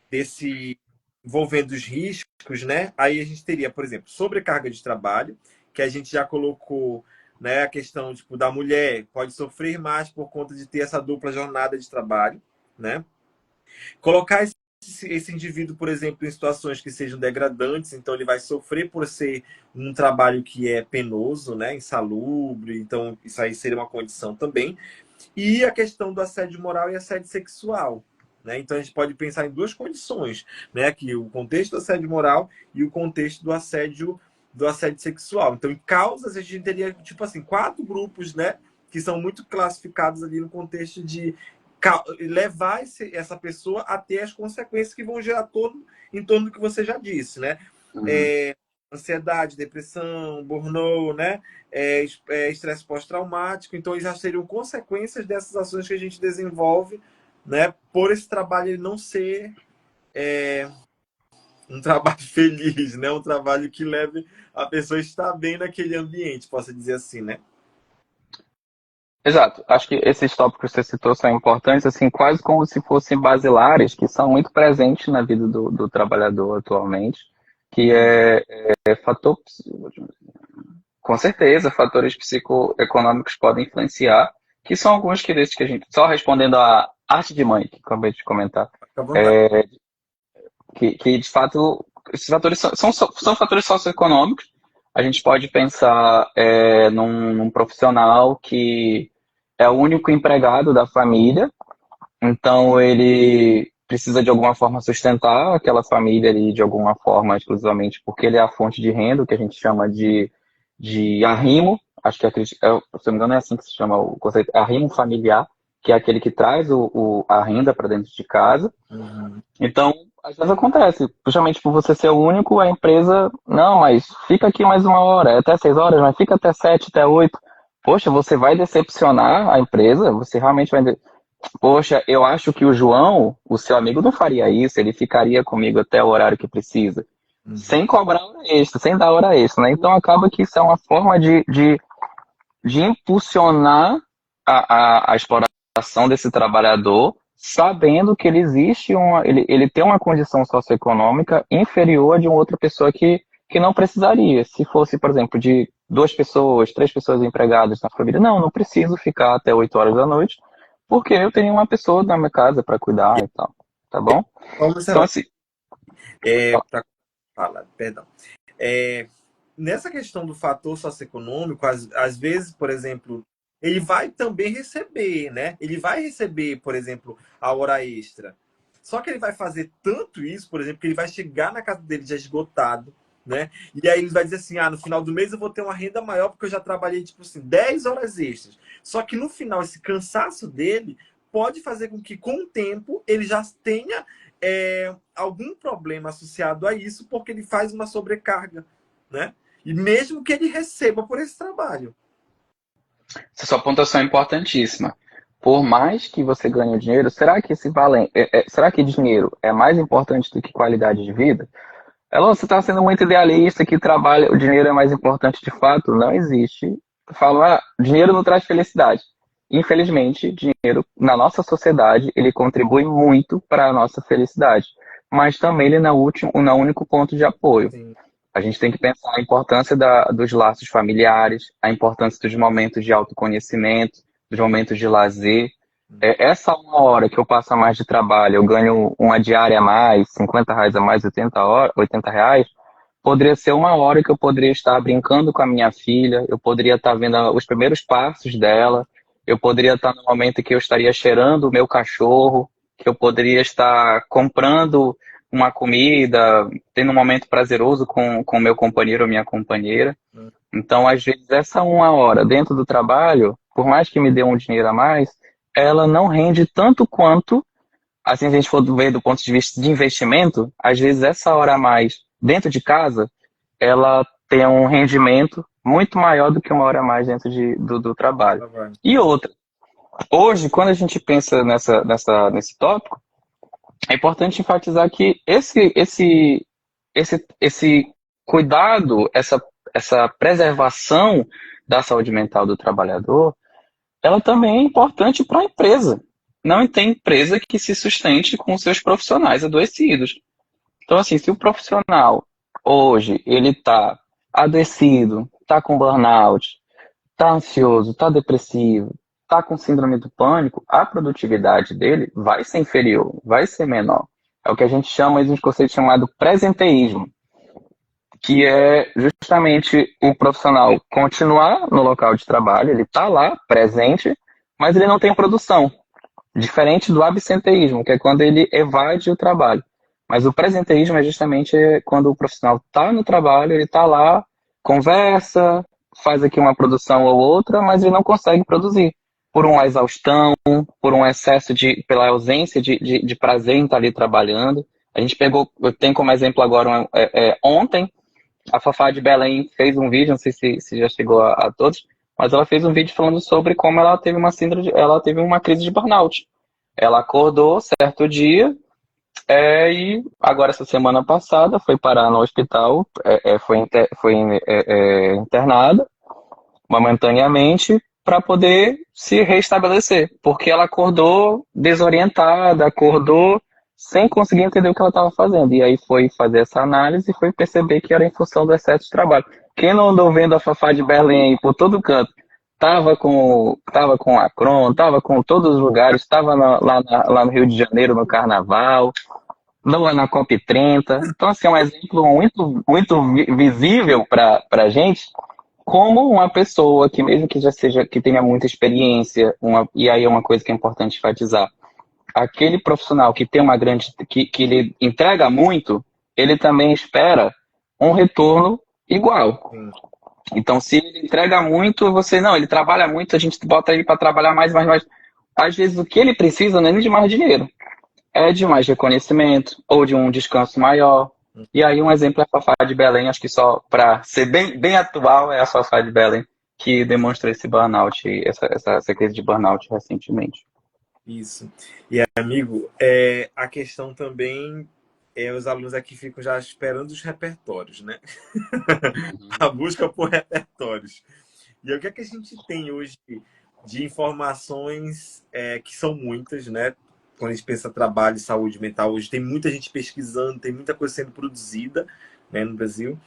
desse envolvendo os riscos, né? Aí a gente teria, por exemplo, sobrecarga de trabalho, que a gente já colocou, né, a questão tipo, da mulher pode sofrer mais por conta de ter essa dupla jornada de trabalho, né? Colocar esse indivíduo, por exemplo, em situações que sejam degradantes, então ele vai sofrer por ser um trabalho que é penoso, né, insalubre, então isso aí seria uma condição também. E a questão do assédio moral e assédio sexual. Né? Então a gente pode pensar em duas condições, né? Que o contexto do assédio moral e o contexto do assédio sexual. Então, em causas, a gente teria, tipo assim, 4 grupos, né? Que são muito classificados ali no contexto de levar essa pessoa a ter as consequências que vão gerar em torno do que você já disse, né? Uhum. Ansiedade, depressão, burnout, né? Estresse pós-traumático. Então, já seriam consequências dessas ações que a gente desenvolve, né? Por esse trabalho ele não ser um trabalho feliz, né? Um trabalho que leve a pessoa a estar bem naquele ambiente, posso dizer assim, né? Exato. Acho que esses tópicos que você citou são importantes, assim, quase como se fossem basilares, que são muito presentes na vida do trabalhador atualmente, que é fator, com certeza, fatores psicoeconômicos podem influenciar, que são alguns que desses que a gente, só respondendo à arte de mãe, que acabei de comentar, Fica à vontade. que de fato, esses fatores são fatores socioeconômicos. A gente pode pensar num profissional que é o único empregado da família, então ele precisa de alguma forma sustentar aquela família ali de alguma forma, exclusivamente porque ele é a fonte de renda, o que a gente chama de arrimo. Acho que se eu não me engano é assim que se chama o conceito, arrimo familiar, que é aquele que traz a renda para dentro de casa. Uhum. Então, às vezes acontece, justamente por você ser o único, a empresa, não, mas fica aqui mais 1 hora, é até 6 horas, mas fica até 7, até 8. Poxa, você vai decepcionar a empresa? Você realmente vai. Poxa, eu acho que o João, o seu amigo, não faria isso, ele ficaria comigo até o horário que precisa, Uhum. sem cobrar hora extra, sem dar hora extra, né? Então acaba que isso é uma forma de impulsionar a exploração desse trabalhador, sabendo que ele existe ele tem uma condição socioeconômica inferior a de uma outra pessoa que não precisaria. Se fosse, por exemplo, de 2 pessoas, 3 pessoas empregadas na família, não preciso ficar até 8 horas da noite, porque eu tenho uma pessoa na minha casa para cuidar e tal, tá bom? Vamos Então, observar. assim, Para falar, perdão. É, nessa questão do fator socioeconômico, às vezes, por exemplo, ele vai também receber, né? Ele vai receber, por exemplo, a hora extra. Só que ele vai fazer tanto isso, por exemplo, que ele vai chegar na casa dele já esgotado, né? E aí ele vai dizer assim: no final do mês eu vou ter uma renda maior porque eu já trabalhei, tipo assim, 10 horas extras. Só que no final, esse cansaço dele pode fazer com que, com o tempo, ele já tenha algum problema associado a isso, porque ele faz uma sobrecarga, né? E mesmo que ele receba por esse trabalho. essa sua pontuação é importantíssima. Por mais que você ganhe dinheiro, será que dinheiro é mais importante do que qualidade de vida? Elon, você está sendo muito idealista que o dinheiro é mais importante de fato? Não existe. Eu falo, dinheiro não traz felicidade. Infelizmente, dinheiro na nossa sociedade ele contribui muito para a nossa felicidade, mas também ele não é o único ponto de apoio. Sim. A gente tem que pensar a importância dos laços familiares, a importância dos momentos de autoconhecimento, dos momentos de lazer. Essa 1 hora que eu passo a mais de trabalho, eu ganho uma diária a mais, R$ 50 a mais, 80 reais, poderia ser 1 hora que eu poderia estar brincando com a minha filha, eu poderia estar vendo os primeiros passos dela, eu poderia estar no momento que eu estaria cheirando o meu cachorro, que eu poderia estar comprando uma comida, tendo um momento prazeroso com meu companheiro ou minha companheira. Então, às vezes, essa 1 hora dentro do trabalho, por mais que me dê um dinheiro a mais, ela não rende tanto quanto, assim, se a gente for ver do ponto de vista de investimento, às vezes essa hora a mais dentro de casa, ela tem um rendimento muito maior do que 1 hora a mais dentro do trabalho. E outra, hoje, quando a gente pensa nesse tópico, é importante enfatizar que esse cuidado, essa preservação da saúde mental do trabalhador, ela também é importante para a empresa. Não tem empresa que se sustente com seus profissionais adoecidos. Então, assim, se o profissional hoje ele está adoecido, está com burnout, está ansioso, está depressivo, está com síndrome do pânico, a produtividade dele vai ser inferior, vai ser menor. É o que a gente chama, existe um conceito chamado presenteísmo, que é justamente o profissional continuar no local de trabalho, ele está lá, presente, mas ele não tem produção. Diferente do absenteísmo, que é quando ele evade o trabalho. Mas o presenteísmo é justamente quando o profissional está no trabalho, ele está lá, conversa, faz aqui uma produção ou outra, mas ele não consegue produzir. Por uma exaustão, por um excesso pela ausência de prazer em estar ali trabalhando. A gente eu tenho como exemplo agora, ontem, a Fafá de Belém fez um vídeo, não sei se já chegou a todos, mas ela fez um vídeo falando sobre como ela teve ela teve uma crise de burnout. Ela acordou certo dia e agora essa semana passada foi parar no hospital, foi internada momentaneamente para poder se restabelecer, porque ela acordou desorientada, acordou sem conseguir entender o que ela estava fazendo. E aí foi fazer essa análise e foi perceber que era em função do excesso de trabalho. Quem não andou vendo a Fafá de Belém por todo canto, tava com a Cron, tava com todos os lugares, estava lá no Rio de Janeiro no Carnaval, não na COP30. Então, assim, é um exemplo muito visível para a gente, como uma pessoa que mesmo que tenha muita experiência, e aí é uma coisa que é importante enfatizar, aquele profissional que tem que ele entrega muito, ele também espera um retorno igual. Então, se ele entrega muito, ele trabalha muito, a gente bota ele para trabalhar mais. Às vezes o que ele precisa não é nem de mais dinheiro, é de mais reconhecimento ou de um descanso maior. E aí um exemplo é a Fafá de Belém, acho que só para ser bem atual, é a Fafá de Belém que demonstrou esse burnout, essa crise de burnout recentemente. Isso. E, amigo, a questão também os alunos aqui ficam já esperando os repertórios, né? A busca por repertórios. E o que é que a gente tem hoje de informações que são muitas, né? Quando a gente pensa trabalho e saúde mental, hoje tem muita gente pesquisando, tem muita coisa sendo produzida, né, no Brasil.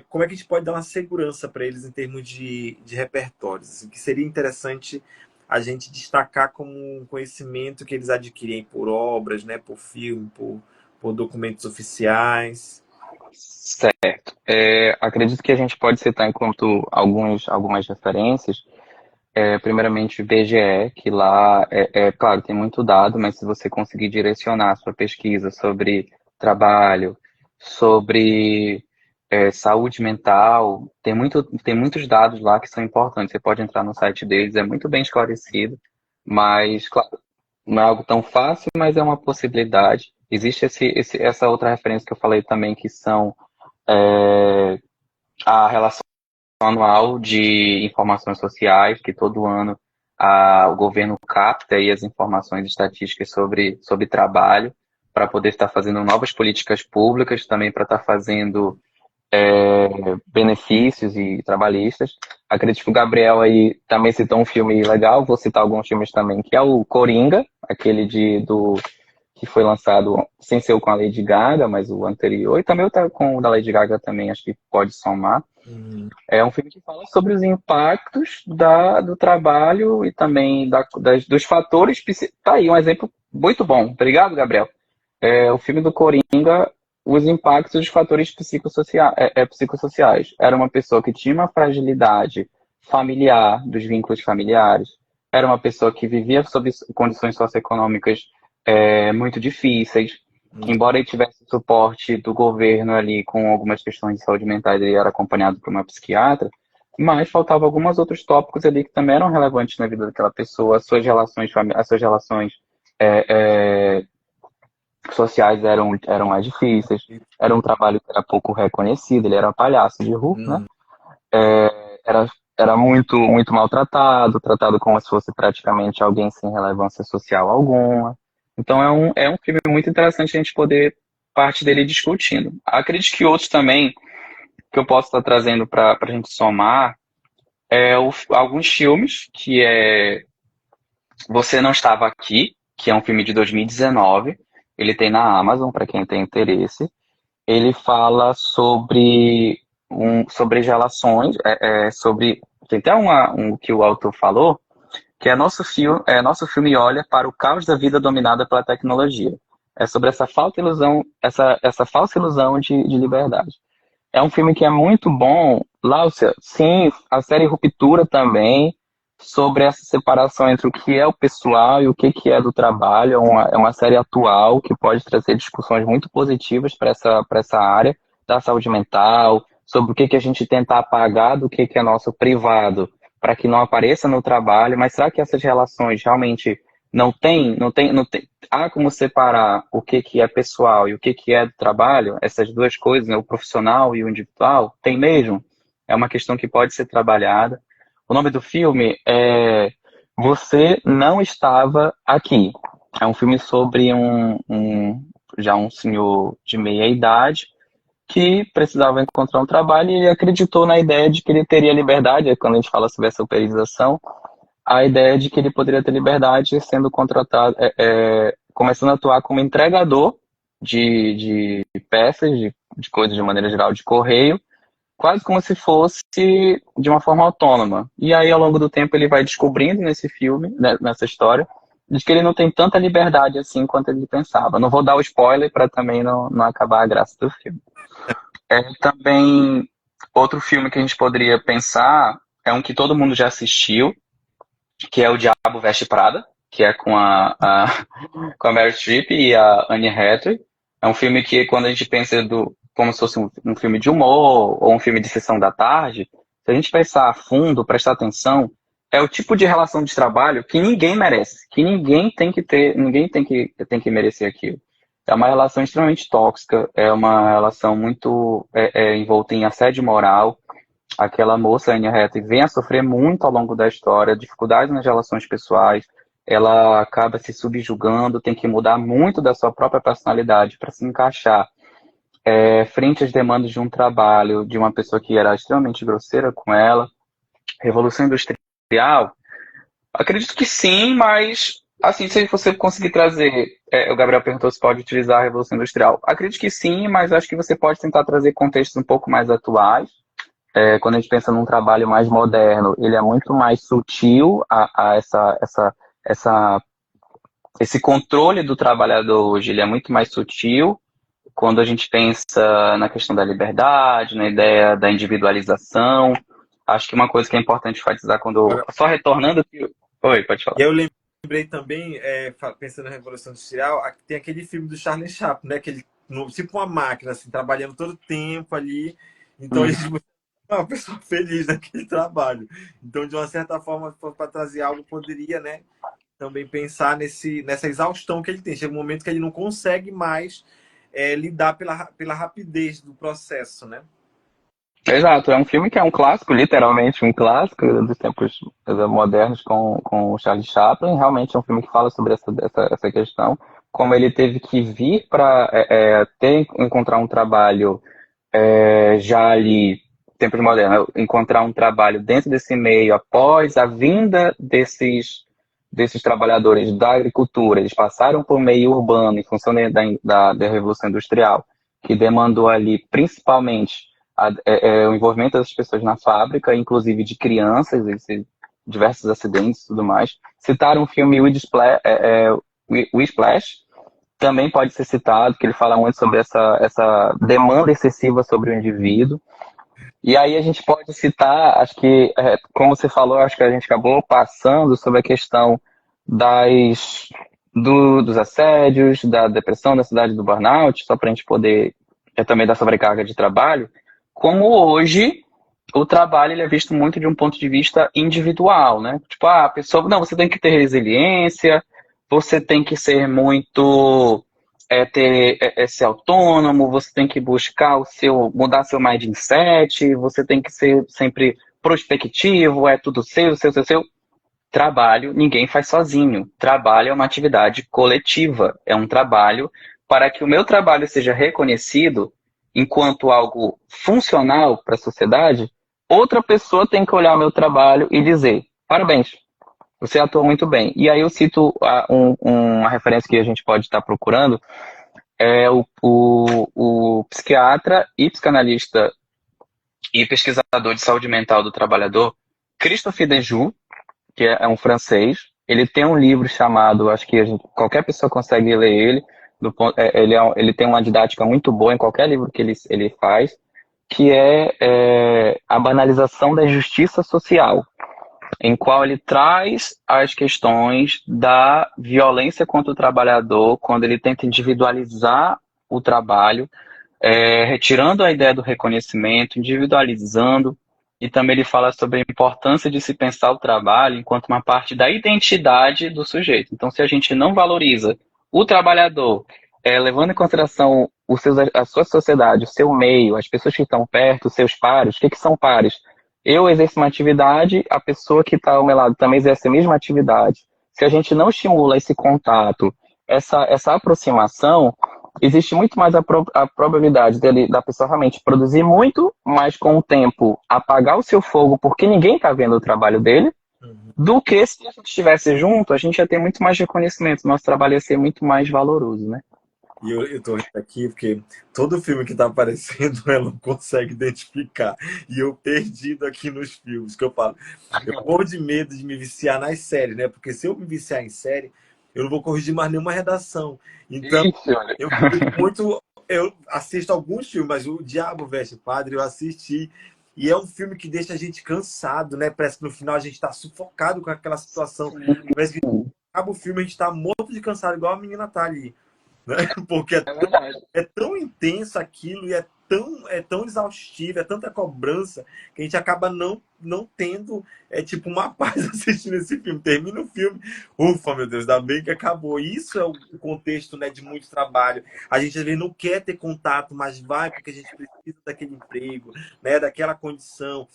Como é que a gente pode dar uma segurança para eles em termos de repertórios? Assim, que seria interessante a gente destacar como um conhecimento que eles adquirem por obras, né, por filme, por documentos oficiais. Certo. Acredito que a gente pode citar enquanto algumas referências. Primeiramente, o IBGE, que lá, claro, tem muito dado, mas se você conseguir direcionar a sua pesquisa sobre trabalho, sobre saúde mental, tem muitos dados lá que são importantes. Você pode entrar no site deles, é muito bem esclarecido, mas, claro, não é algo tão fácil, mas é uma possibilidade. Existe essa outra referência que eu falei também, que são a relação anual de informações sociais, que todo ano o governo capta aí as informações estatísticas sobre trabalho, para poder estar fazendo novas políticas públicas, também para estar fazendo benefícios e trabalhistas. Acredito que o Gabriel aí também citou um filme legal, vou citar alguns filmes também, que é o Coringa, aquele que foi lançado sem ser o com a Lady Gaga, mas o anterior, e também o com o da Lady Gaga também, acho que pode somar. É um filme que fala sobre os impactos do trabalho e também dos fatores. Tá aí um exemplo muito bom. Obrigado, Gabriel. O filme do Coringa, os impactos dos fatores psicossociais. Era uma pessoa que tinha uma fragilidade familiar, dos vínculos familiares. Era uma pessoa que vivia sob condições socioeconômicas muito difíceis. Hum, embora ele tivesse suporte do governo ali com algumas questões de saúde mental, ele era acompanhado por uma psiquiatra, mas faltava alguns outros tópicos ali que também eram relevantes na vida daquela pessoa, as suas relações, as suas relações é, é, sociais eram mais difíceis, era um trabalho que era pouco reconhecido, ele era um palhaço de rua, né? hum, Era, era muito maltratado, tratado como se fosse praticamente alguém sem relevância social alguma. Então é um filme muito interessante a gente poder parte dele discutindo. Acredito que outros também que eu posso estar trazendo para a gente somar alguns filmes que é Você Não Estava Aqui, que é um filme de 2019. Ele tem na Amazon, para quem tem interesse. Ele fala sobre relações, sobre tem até um que o autor falou, que nosso filme olha para o caos da vida dominada pela tecnologia. É sobre essa falta ilusão, essa falsa ilusão de liberdade. É um filme que é muito bom. Láucia, sim, a série Ruptura também, sobre essa separação entre o que é o pessoal e o que é do trabalho. É uma série atual que pode trazer discussões muito positivas para essa área da saúde mental, sobre o que a gente tenta apagar do que é nosso privado, para que não apareça no trabalho. Mas será que essas relações realmente não tem, há como separar o que é pessoal e o que é do trabalho, essas duas coisas, né, o profissional e o individual, tem mesmo? É uma questão que pode ser trabalhada. O nome do filme é Você Não Estava Aqui. É um filme sobre já um senhor de meia idade que precisava encontrar um trabalho e ele acreditou na ideia de que ele teria liberdade, quando a gente fala sobre essa uperização, a ideia de que ele poderia ter liberdade sendo contratado, começando a atuar como entregador de peças, de coisas de maneira geral, de correio, quase como se fosse de uma forma autônoma. E aí, ao longo do tempo, ele vai descobrindo nesse filme, né, nessa história, de que ele não tem tanta liberdade assim quanto ele pensava. Não vou dar o spoiler para também não acabar a graça do filme. Também, outro filme que a gente poderia pensar é um que todo mundo já assistiu, que é O Diabo Veste Prada, que é com a Meryl Streep e a Anne Hathaway. É um filme que, quando a gente pensa como se fosse um filme de humor ou um filme de sessão da tarde, se a gente pensar a fundo, prestar atenção, é o tipo de relação de trabalho que ninguém merece, que ninguém tem que ter, ninguém tem que merecer aquilo. É uma relação extremamente tóxica, é uma relação muito envolta em assédio moral. Aquela moça, Anne Hathaway, vem a sofrer muito ao longo da história, dificuldades nas relações pessoais, ela acaba se subjugando, tem que mudar muito da sua própria personalidade para se encaixar frente às demandas de um trabalho, de uma pessoa que era extremamente grosseira com ela. Revolução Industrial, acredito que sim, mas assim, se você conseguir trazer, o Gabriel perguntou se pode utilizar a Revolução Industrial. Acredito que sim, mas acho que você pode tentar trazer contextos um pouco mais atuais. Quando a gente pensa num trabalho mais moderno, ele é muito mais sutil a essa, esse controle do trabalhador hoje, ele é muito mais sutil quando a gente pensa na questão da liberdade, na ideia da individualização. Acho que uma coisa que é importante enfatizar quando... Agora, Só retornando... Oi, pode falar. e aí eu lembrei também, pensando na Revolução Industrial, tem aquele filme do Charlie Chaplin, né? Que ele, tipo uma máquina, assim, trabalhando todo o tempo ali. Então ele Uhum. é uma pessoa feliz naquele trabalho. Então, de uma certa forma, para trazer algo, poderia, né, também pensar nessa exaustão que ele tem. Chega um momento que ele não consegue mais lidar pela rapidez do processo, né? Exato, é um filme que é um clássico, literalmente um clássico dos tempos modernos com o Charlie Chaplin. Realmente é um filme que fala sobre essa questão, como ele teve que vir para encontrar um trabalho já ali, tempos modernos, encontrar um trabalho dentro desse meio após a vinda desses trabalhadores da agricultura. Eles passaram por meio urbano em função da Revolução Industrial, que demandou ali principalmente o envolvimento das pessoas na fábrica, inclusive de crianças, diversos acidentes e tudo mais. Citaram o filme Splash, também pode ser citado, que ele fala muito sobre essa demanda excessiva sobre o indivíduo. E aí a gente pode citar, acho que, como você falou, acho que a gente acabou passando sobre a questão das, dos assédios, da depressão, da ansiedade, do burnout, só para a gente poder também dar sobrecarga de trabalho, como hoje o trabalho ele é visto muito de um ponto de vista individual, né? Tipo, a pessoa, não, você tem que ter resiliência, você tem que ser muito, ser autônomo, você tem que buscar mudar seu mindset, você tem que ser sempre prospectivo, é tudo seu. Trabalho, ninguém faz sozinho. Trabalho é uma atividade coletiva, é um trabalho para que o meu trabalho seja reconhecido enquanto algo funcional para a sociedade. Outra pessoa tem que olhar o meu trabalho e dizer: parabéns, você atua muito bem. E aí eu cito uma referência que a gente pode estar procurando, é o psiquiatra e psicanalista e pesquisador de saúde mental do trabalhador, Christophe Dejoux, que é um francês. Ele tem um livro chamado, acho que qualquer pessoa consegue ler ele, ele tem uma didática muito boa em qualquer livro que ele faz, que é a banalização da injustiça social, em qual ele traz as questões da violência contra o trabalhador, quando ele tenta individualizar o trabalho, retirando a ideia do reconhecimento, individualizando, e também ele fala sobre a importância de se pensar o trabalho enquanto uma parte da identidade do sujeito. Então, se a gente não valoriza o trabalhador, levando em consideração a sua sociedade, o seu meio, as pessoas que estão perto, os seus pares, o que são pares? Eu exerço uma atividade, a pessoa que está ao meu lado também exerce a mesma atividade. Se a gente não estimula esse contato, essa aproximação, existe muito mais a probabilidade da pessoa realmente produzir muito, mas com o tempo apagar o seu fogo porque ninguém está vendo o trabalho dele, do que se a gente estivesse junto, a gente ia ter muito mais reconhecimento, nosso trabalho ia ser muito mais valoroso, né? E eu tô rindo aqui porque todo filme que tá aparecendo ela não consegue identificar. E eu perdido aqui nos filmes, que eu falo. Eu morro de medo de me viciar nas séries, né? Porque se eu me viciar em série, eu não vou corrigir mais nenhuma redação. Então, Isso, olha. eu fico muito. Eu assisto alguns filmes, mas o Diabo Veste Padre eu assisti. E é um filme que deixa a gente cansado, né? Parece que no final a gente tá sufocado com aquela situação. Parece que acaba o filme, a gente tá morto de cansado, igual a menina tá ali. Né? Porque É verdade. é tão intenso aquilo e é tão exaustivo, é tanta cobrança que a gente acaba não tendo tipo uma paz assistindo esse filme. Termina o filme, ufa, meu Deus, ainda bem que acabou. Isso é o contexto, né, de muito trabalho. A gente às vezes não quer ter contato, mas vai porque a gente precisa daquele emprego, né, daquela condição.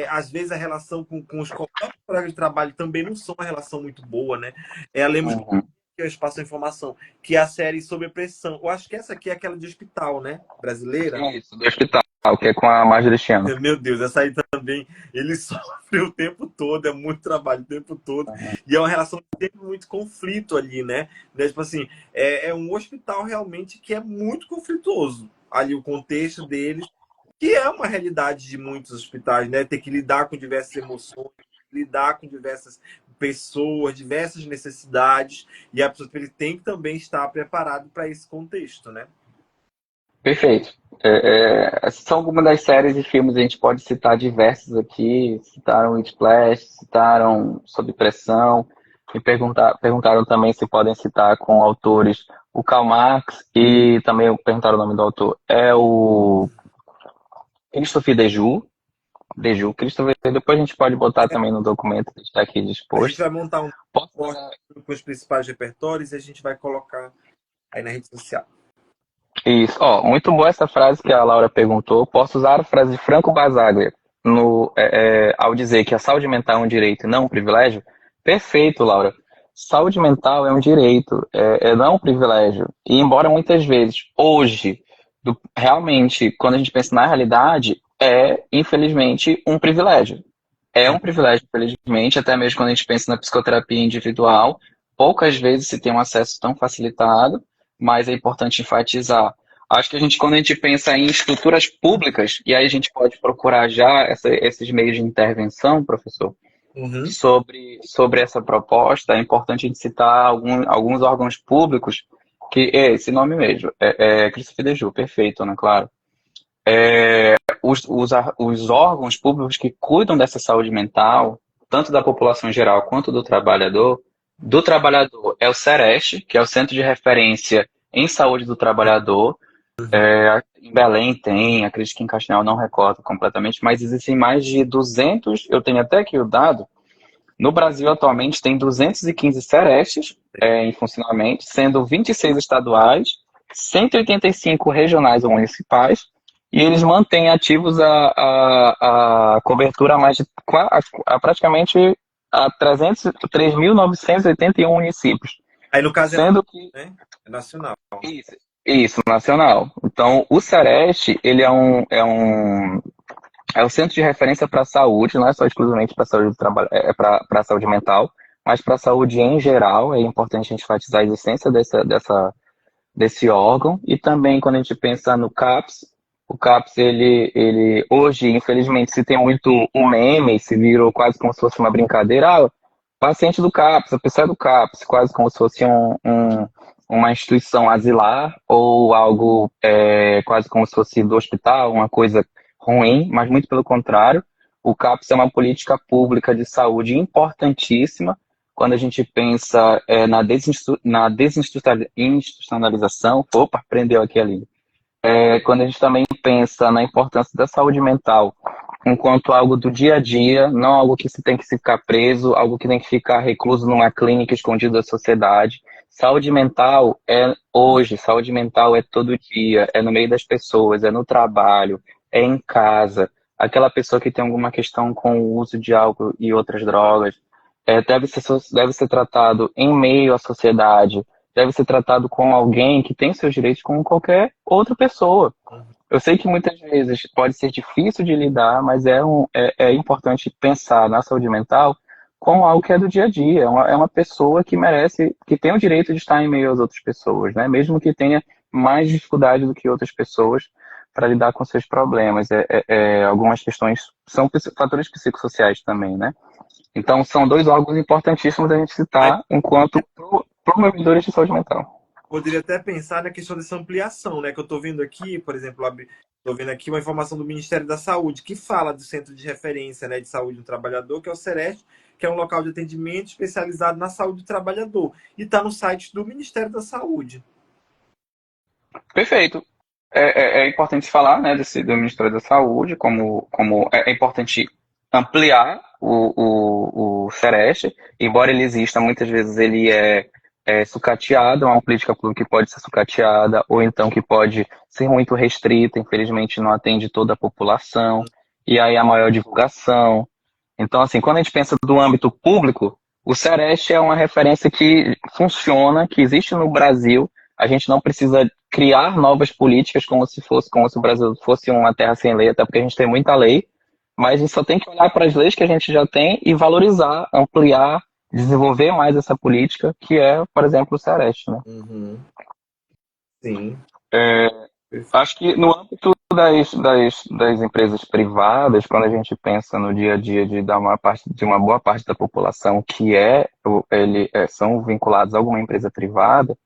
Às vezes a relação com os colegas de trabalho também não são uma relação muito boa, né? Lemos Uhum. que eu passo a informação, que é a série sobre pressão. Eu acho que essa aqui é aquela de hospital, né? Brasileira. Isso, do hospital, que é com a Marjorie Chiano. Meu Deus, essa aí também, ele sofre o tempo todo, é muito trabalho o tempo todo. Uhum. E é uma relação que tem muito conflito ali, né? Tipo assim, é um hospital realmente que é muito conflituoso. Ali o contexto deles, que é uma realidade de muitos hospitais, né? Ter que lidar com diversas emoções, lidar com diversas pessoas, diversas necessidades, e a pessoa tem que também estar preparado para esse contexto, né? Perfeito. Essas são algumas das séries e filmes, a gente pode citar diversos aqui, citaram Whiplash, citaram Sob Pressão, e perguntaram também se podem citar com autores o Karl Marx, e também perguntaram o nome do autor, é o Christophe Dejoux, Christopher, depois a gente pode botar também no documento que está aqui A gente disposto. vai montar um Posso corte com os principais repertórios e a gente vai colocar aí na rede social. Isso. Ó, muito boa essa frase que a Laura perguntou. Posso usar a frase de Franco Basaglia ao dizer que a saúde mental é um direito e não um privilégio? Perfeito, Laura. Saúde mental é um direito, não um privilégio. E embora muitas vezes, hoje, realmente, quando a gente pensa na realidade, infelizmente, um privilégio. É um privilégio, infelizmente, até mesmo quando a gente pensa na psicoterapia individual, poucas vezes se tem um acesso tão facilitado, mas é importante enfatizar. Acho que quando a gente pensa em estruturas públicas, e aí a gente pode procurar já esses meios de intervenção, professor, Uhum. sobre essa proposta, é importante a gente citar alguns órgãos públicos, que é esse nome mesmo, Christophe Dejoux, perfeito, né, claro. Os órgãos públicos que cuidam dessa saúde mental, tanto da população geral quanto do trabalhador, do trabalhador é o Sereste, que é o Centro de Referência em Saúde do Trabalhador. Em Belém tem, acredito que em Castanhal não recordo completamente, mas existem mais de 200, eu tenho até aqui o dado, no Brasil atualmente tem 215 Serestes em funcionamento, sendo 26 estaduais, 185 regionais ou municipais, e eles mantêm ativos a cobertura a mais de praticamente a 3.981 municípios, Aí, no caso, é nacional, sendo que né? É nacional. isso, isso, nacional. Então, o Sereste, ele é um centro de referência para a saúde, não é só exclusivamente para a saúde do trabalho, para a saúde mental, mas para a saúde em geral. É importante a gente enfatizar a existência desse órgão. E também, quando a gente pensa no CAPS, o CAPS, ele hoje, infelizmente, se tem muito um meme, se virou quase como se fosse uma brincadeira. Ah, paciente do CAPS, a pessoa é do CAPS, quase como se fosse uma instituição asilar ou algo quase como se fosse do hospital, uma coisa ruim, mas muito pelo contrário. O CAPS é uma política pública de saúde importantíssima quando a gente pensa na desinstitucionalização. Opa, prendeu aqui a língua. Quando a gente também pensa na importância da saúde mental enquanto algo do dia a dia, não algo que se tem que ficar preso, algo que tem que ficar recluso numa clínica escondido da sociedade. Saúde mental é hoje, saúde mental é todo dia, é no meio das pessoas, é no trabalho, é em casa. Aquela pessoa que tem alguma questão com o uso de álcool e outras drogas, deve ser tratado em meio à sociedade, deve ser tratado com alguém que tem seus direitos como qualquer outra pessoa. Eu sei que muitas vezes pode ser difícil de lidar, mas é importante pensar na saúde mental como algo que é do dia a dia. É uma pessoa que merece, que tem o direito de estar em meio às outras pessoas, né? Mesmo que tenha mais dificuldade do que outras pessoas para lidar com seus problemas. Algumas questões são fatores psicossociais também, né? Então, são dois órgãos importantíssimos a gente Aí, citar enquanto promovedores de saúde mental. poderia até pensar na questão dessa ampliação, né? Que eu estou vendo aqui, por exemplo, estou vendo aqui uma informação do Ministério da Saúde que fala do Centro de Referência, né, de Saúde do Trabalhador, que é o Sereste, que é um local de atendimento especializado na saúde do trabalhador. E está no site do Ministério da Saúde. Perfeito. É importante falar, né, do Ministério da Saúde, como é importante ampliar o Sereste, embora ele exista, muitas vezes ele é sucateado, é uma política pública que pode ser sucateada, ou então que pode ser muito restrita, infelizmente não atende toda a população, e aí a maior divulgação. Então, assim, quando a gente pensa do âmbito público, o Sereste é uma referência que funciona, que existe no Brasil. A gente não precisa criar novas políticas como se o Brasil fosse uma terra sem lei, até porque a gente tem muita lei, mas a gente só tem que olhar para as leis que a gente já tem e valorizar, ampliar, desenvolver mais essa política, que é, por exemplo, o Sereste, né? Uhum. Sim. Acho que no âmbito das empresas privadas, quando a gente pensa no dia a dia de uma boa parte da população que são vinculados a alguma empresa privada,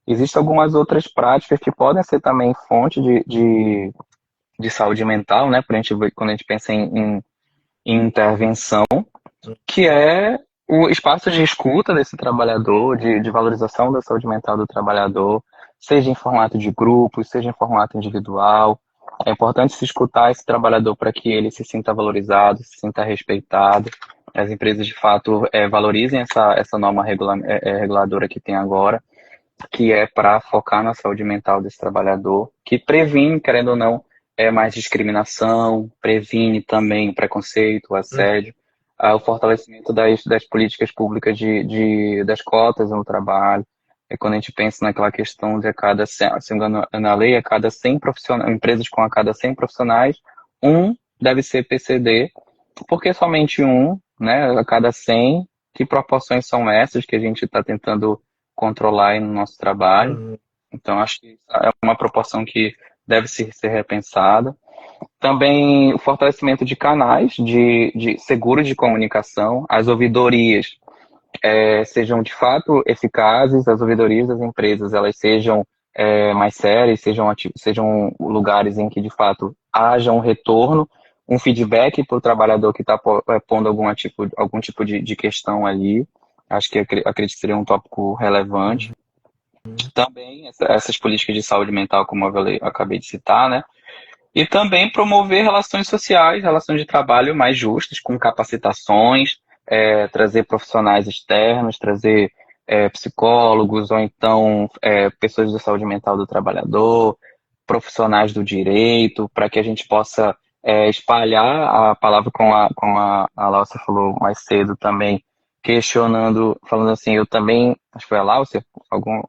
existem algumas outras práticas que podem ser também fonte de saúde mental, né? Quando a gente pensa em intervenção, que é o espaço de escuta desse trabalhador, de valorização da saúde mental do trabalhador, seja em formato de grupo, seja em formato individual. É importante se escutar esse trabalhador para que ele se sinta valorizado, se sinta respeitado. As empresas, de fato, valorizem essa norma reguladora que tem agora, que é para focar na saúde mental desse trabalhador, que previne, querendo ou não, mais discriminação, previne também o preconceito, o assédio, o fortalecimento das políticas públicas das cotas no trabalho. É quando a gente pensa naquela questão de se não me engano, na lei, a cada 100 profissionais, empresas com a cada 100 profissionais, um deve ser PCD, porque somente um, né, a cada 100, que proporções são essas que a gente está tentando controlar aí no nosso trabalho? Uhum. Então, acho que é uma proporção que deve ser repensada. Também o fortalecimento de canais de seguros de comunicação, as ouvidorias sejam de fato eficazes, as ouvidorias das empresas elas sejam mais sérias, sejam lugares em que de fato haja um retorno, um feedback para o trabalhador que está pondo algum tipo de questão ali. Acho que acredito que seria um tópico relevante. Uhum. Também essas políticas de saúde mental, como acabei de citar, né? E também promover relações sociais, relações de trabalho mais justas, com capacitações, trazer profissionais externos, trazer psicólogos ou então pessoas de saúde mental do trabalhador, profissionais do direito, para que a gente possa espalhar a palavra a Láucia falou mais cedo também, questionando, falando assim, eu também, acho que foi a Láucia,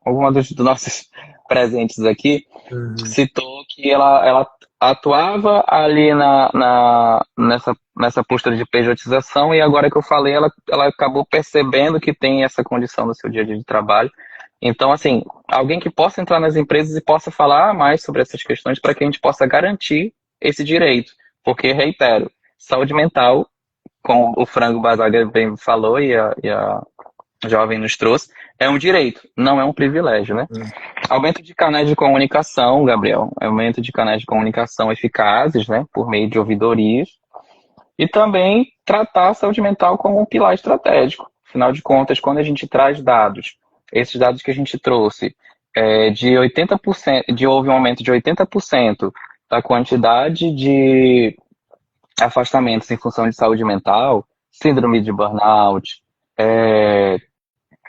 alguma dos nossos presentes aqui, Uhum. citou que ela atuava ali nessa postura de pejotização e agora que eu falei, ela acabou percebendo que tem essa condição no seu dia a dia de trabalho. Então, assim, alguém que possa entrar nas empresas e possa falar mais sobre essas questões para que a gente possa garantir esse direito. Porque, reitero, saúde mental, como o Frango Basaga bem falou e a jovem nos trouxe, é um direito, não é um privilégio, né? Uhum. Aumento de canais de comunicação, Gabriel. Aumento de canais de comunicação eficazes, né? Por meio de ouvidorias. E também tratar a saúde mental como um pilar estratégico. Afinal de contas, quando a gente traz dados, esses dados que a gente trouxe, de 80%, houve um aumento de 80% da quantidade de afastamentos em função de saúde mental, síndrome de burnout, é,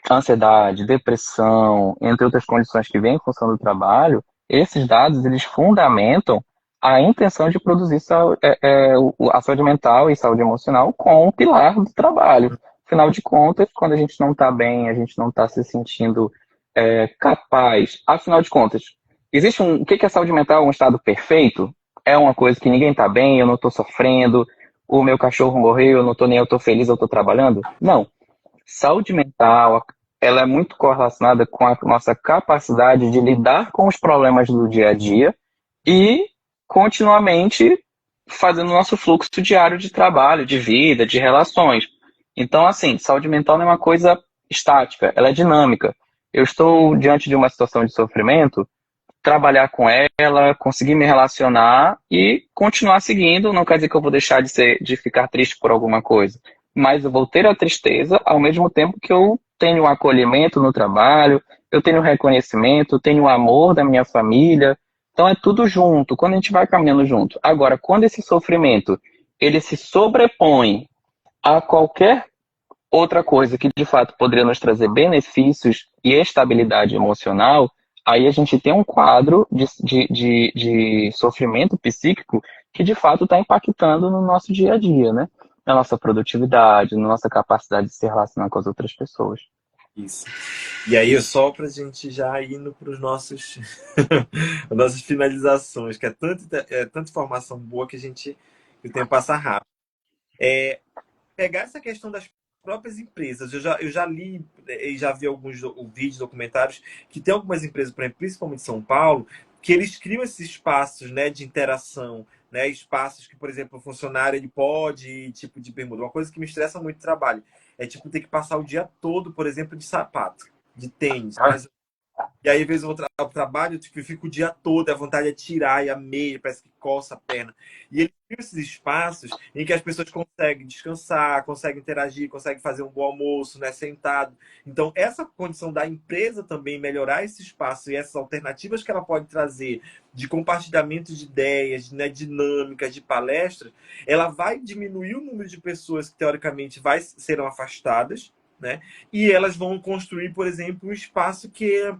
ansiedade, depressão, entre outras condições que vêm em função do trabalho, esses dados eles fundamentam a intenção de produzir a saúde mental e saúde emocional como um pilar do trabalho. Afinal de contas, quando a gente não está bem, a gente não está se sentindo capaz. Afinal de contas, o que é saúde mental? Um estado perfeito? É uma coisa que ninguém está bem, eu não estou sofrendo, o meu cachorro morreu, eu não estou nem eu estou feliz, eu estou trabalhando? Não. Saúde mental, ela é muito correlacionada com a nossa capacidade de lidar com os problemas do dia a dia e continuamente fazendo o nosso fluxo diário de trabalho, de vida, de relações. Então, assim, saúde mental não é uma coisa estática, ela é dinâmica. Eu estou diante de uma situação de sofrimento, trabalhar com ela, conseguir me relacionar e continuar seguindo, não quer dizer que eu vou deixar de ficar triste por alguma coisa, mas eu vou ter a tristeza ao mesmo tempo que eu tenho um acolhimento no trabalho, eu tenho reconhecimento, eu tenho o amor da minha família, então é tudo junto, quando a gente vai caminhando junto. Agora, quando esse sofrimento ele se sobrepõe a qualquer outra coisa que de fato poderia nos trazer benefícios e estabilidade emocional, aí a gente tem um quadro de sofrimento psíquico que de fato está impactando no nosso dia a dia, né? Na nossa produtividade, na nossa capacidade de se relacionar com as outras pessoas. Isso. E aí, só para a gente já indo para os nossos as nossas finalizações, que tanta informação boa que o tempo passa rápido. Pegar essa questão das próprias empresas. Eu já li e já vi alguns vídeos, documentários, que tem algumas empresas, por exemplo, principalmente em São Paulo, que eles criam esses espaços, né, de interação, né, espaços que, por exemplo, o funcionário ele pode ir, tipo de bermuda. Uma coisa que me estressa muito no trabalho é tipo ter que passar o dia todo, por exemplo, de sapato, de tênis. E aí, às vezes, eu vou ao trabalho, tipo, eu fico o dia todo, a vontade é tirar, e a meia, parece que coça a perna. E ele cria esses espaços em que as pessoas conseguem descansar, conseguem interagir, conseguem fazer um bom almoço, né, sentado. Então, essa condição da empresa também melhorar esse espaço e essas alternativas que ela pode trazer de compartilhamento de ideias, né, dinâmicas, de palestras, ela vai diminuir o número de pessoas que, teoricamente, serão afastadas, né? E elas vão construir, por exemplo, um espaço que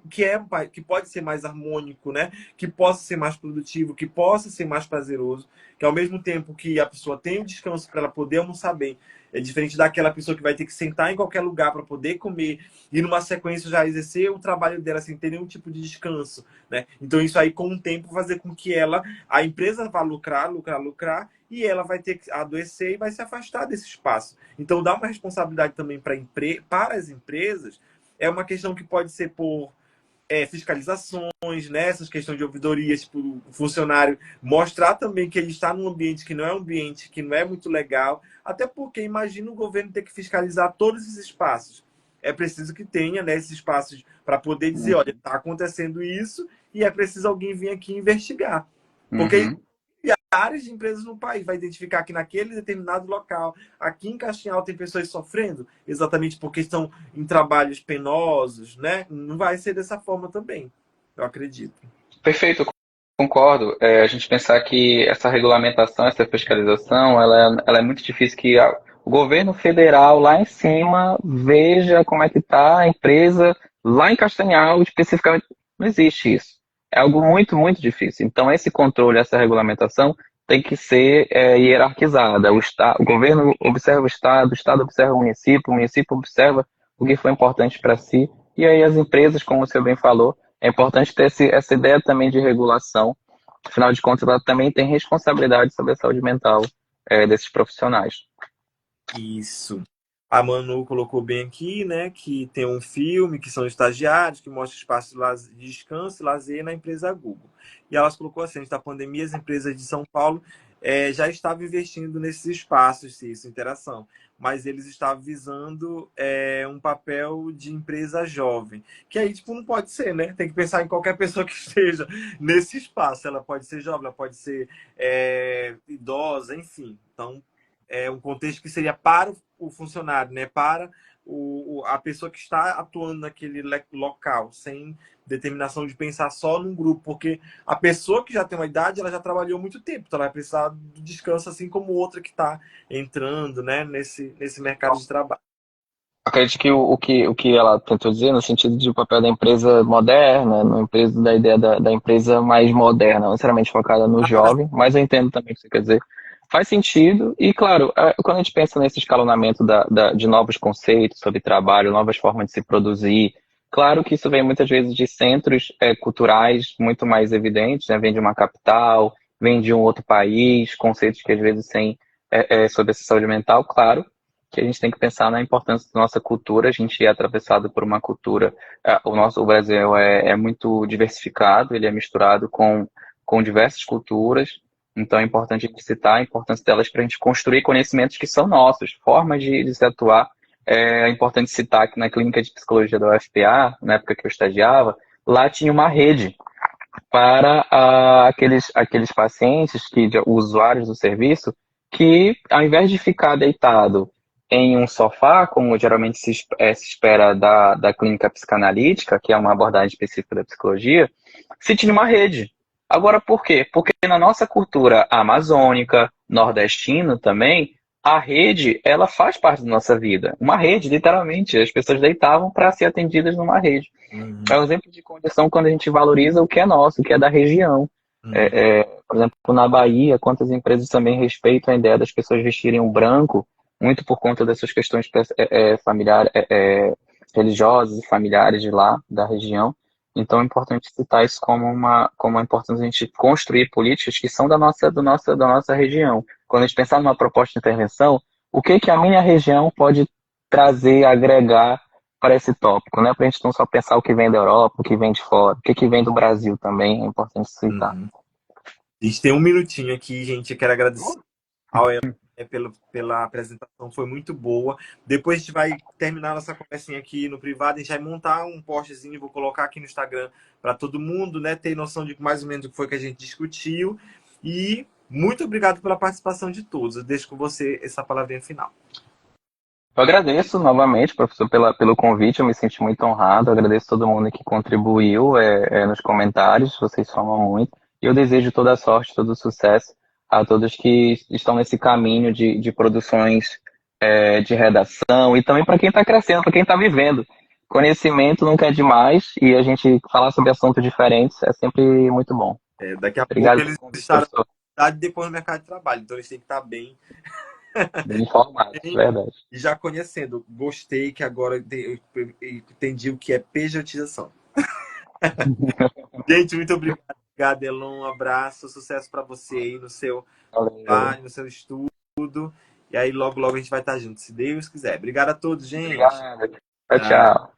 pode ser mais harmônico, né? Que possa ser mais produtivo, que possa ser mais prazeroso, que ao mesmo tempo que a pessoa tem um descanso para ela poder almoçar bem, é diferente daquela pessoa que vai ter que sentar em qualquer lugar para poder comer e numa sequência já exercer o trabalho dela sem ter nenhum tipo de descanso, né? Então isso aí com o tempo fazer com que a empresa vá lucrar e ela vai ter que adoecer e vai se afastar desse espaço. Então, dar uma responsabilidade também para as empresas é uma questão que pode ser por fiscalizações, né? Essas questões de ouvidorias, tipo, o funcionário mostrar também que ele está num ambiente que não é um ambiente que não é muito legal, até porque imagina o governo ter que fiscalizar todos esses espaços. É preciso que tenha, né, esses espaços para poder dizer, olha, está acontecendo isso e é preciso alguém vir aqui investigar. Porque Uhum. milhares de empresas no país. Vai identificar que naquele determinado local, aqui em Castanhal, tem pessoas sofrendo, exatamente porque estão em trabalhos penosos, né? Não vai ser dessa forma também, eu acredito. Perfeito, concordo. A gente pensar que essa regulamentação, essa fiscalização, ela é muito difícil que o governo federal lá em cima veja como é que está a empresa lá em Castanhal, especificamente. Não existe isso. É algo muito, muito difícil. Então, esse controle, essa regulamentação tem que ser hierarquizada. O governo observa o Estado observa o município observa o que foi importante para si, e aí as empresas, como o senhor bem falou, é importante ter essa ideia também de regulação. Afinal de contas, ela também tem responsabilidade sobre a saúde mental desses profissionais. Isso. A Manu colocou bem aqui, né, que tem um filme que são estagiários, que mostra espaço de descanso e lazer na empresa Google. E elas colocou assim, antes da pandemia, as empresas de São Paulo já estavam investindo nesses espaços, isso, interação. Mas eles estavam visando um papel de empresa jovem. Que aí, tipo, não pode ser, né? Tem que pensar em qualquer pessoa que esteja nesse espaço. Ela pode ser jovem, ela pode ser idosa, enfim. Então, é um contexto que seria para o funcionário, né? Para a pessoa que está atuando naquele local, sem determinação de pensar só num grupo, porque a pessoa que já tem uma idade, ela já trabalhou muito tempo, então ela vai precisar do descanso, assim como outra que está entrando, né, nesse mercado de trabalho. Acredito que o que ela tentou dizer no sentido de o papel da empresa moderna, no empresa, da ideia da empresa mais moderna, não necessariamente focada no jovem, mas eu entendo também o que você quer dizer. Faz sentido, e claro, quando a gente pensa nesse escalonamento de novos conceitos sobre trabalho, novas formas de se produzir, claro que isso vem muitas vezes de centros culturais muito mais evidentes, né? Vem de uma capital, vem de um outro país, conceitos que às vezes têm sobre essa saúde mental, claro que a gente tem que pensar na importância da nossa cultura. A gente é atravessado por uma cultura. O Brasil é muito diversificado, ele é misturado com diversas culturas. Então é importante a gente citar a importância delas para a gente construir conhecimentos que são nossos, formas de se atuar. É importante citar que na clínica de psicologia da UFPA, na época que eu estagiava, lá tinha uma rede para aqueles pacientes, usuários do serviço, que ao invés de ficar deitado em um sofá, como geralmente se espera da clínica psicanalítica, que é uma abordagem específica da psicologia, se tinha uma rede. Agora, por quê? Porque na nossa cultura amazônica, nordestina também, a rede, ela faz parte da nossa vida. Uma rede, literalmente. As pessoas deitavam para ser atendidas numa rede. Uhum, É um exemplo de condição quando a gente valoriza o que é nosso, o que é da região. uhum. Por exemplo, na Bahia, quantas empresas também respeitam a ideia das pessoas vestirem o branco, muito por conta dessas questões familiares, religiosas e familiares de lá, da região. Então é importante citar isso como é importante a gente construir políticas que são da nossa região. Quando a gente pensar numa proposta de intervenção, o que a minha região pode trazer, agregar para esse tópico, né? Para a gente não só pensar o que vem da Europa, o que vem de fora, o que vem do Brasil também, é importante citar. Uhum. A gente tem um minutinho aqui, gente. Eu quero agradecer ao Elan, pela apresentação, foi muito boa. Depois a gente vai terminar nossa conversinha aqui no privado, a gente vai montar um postzinho, vou colocar aqui no Instagram para todo mundo, né, ter noção de mais ou menos o que foi que a gente discutiu. E muito obrigado pela participação de todos. Eu deixo com você essa palavrinha final. Eu agradeço novamente, professor, pelo convite, eu me senti muito honrado, eu agradeço todo mundo que contribuiu nos comentários, vocês somam muito, e eu desejo toda a sorte, todo o sucesso a todos que estão nesse caminho de produções de redação, e também para quem está crescendo, para quem está vivendo. Conhecimento nunca é demais, e a gente falar sobre assuntos diferentes é sempre muito bom. Daqui a pouco Obrigado eles pelo convite, estarão professor. depois no mercado de trabalho, então eles têm que estar bem, Bem informado, bem verdade. e já conhecendo. Gostei que agora eu entendi o que é pejotização. Gente, muito obrigado. Obrigado, Elon. Um abraço, sucesso para você aí no seu Valeu. trabalho, no seu estudo. E aí, logo, logo a gente vai estar junto, se Deus quiser. Obrigado a todos, gente. Obrigado. Tchau, Tchau. tchau.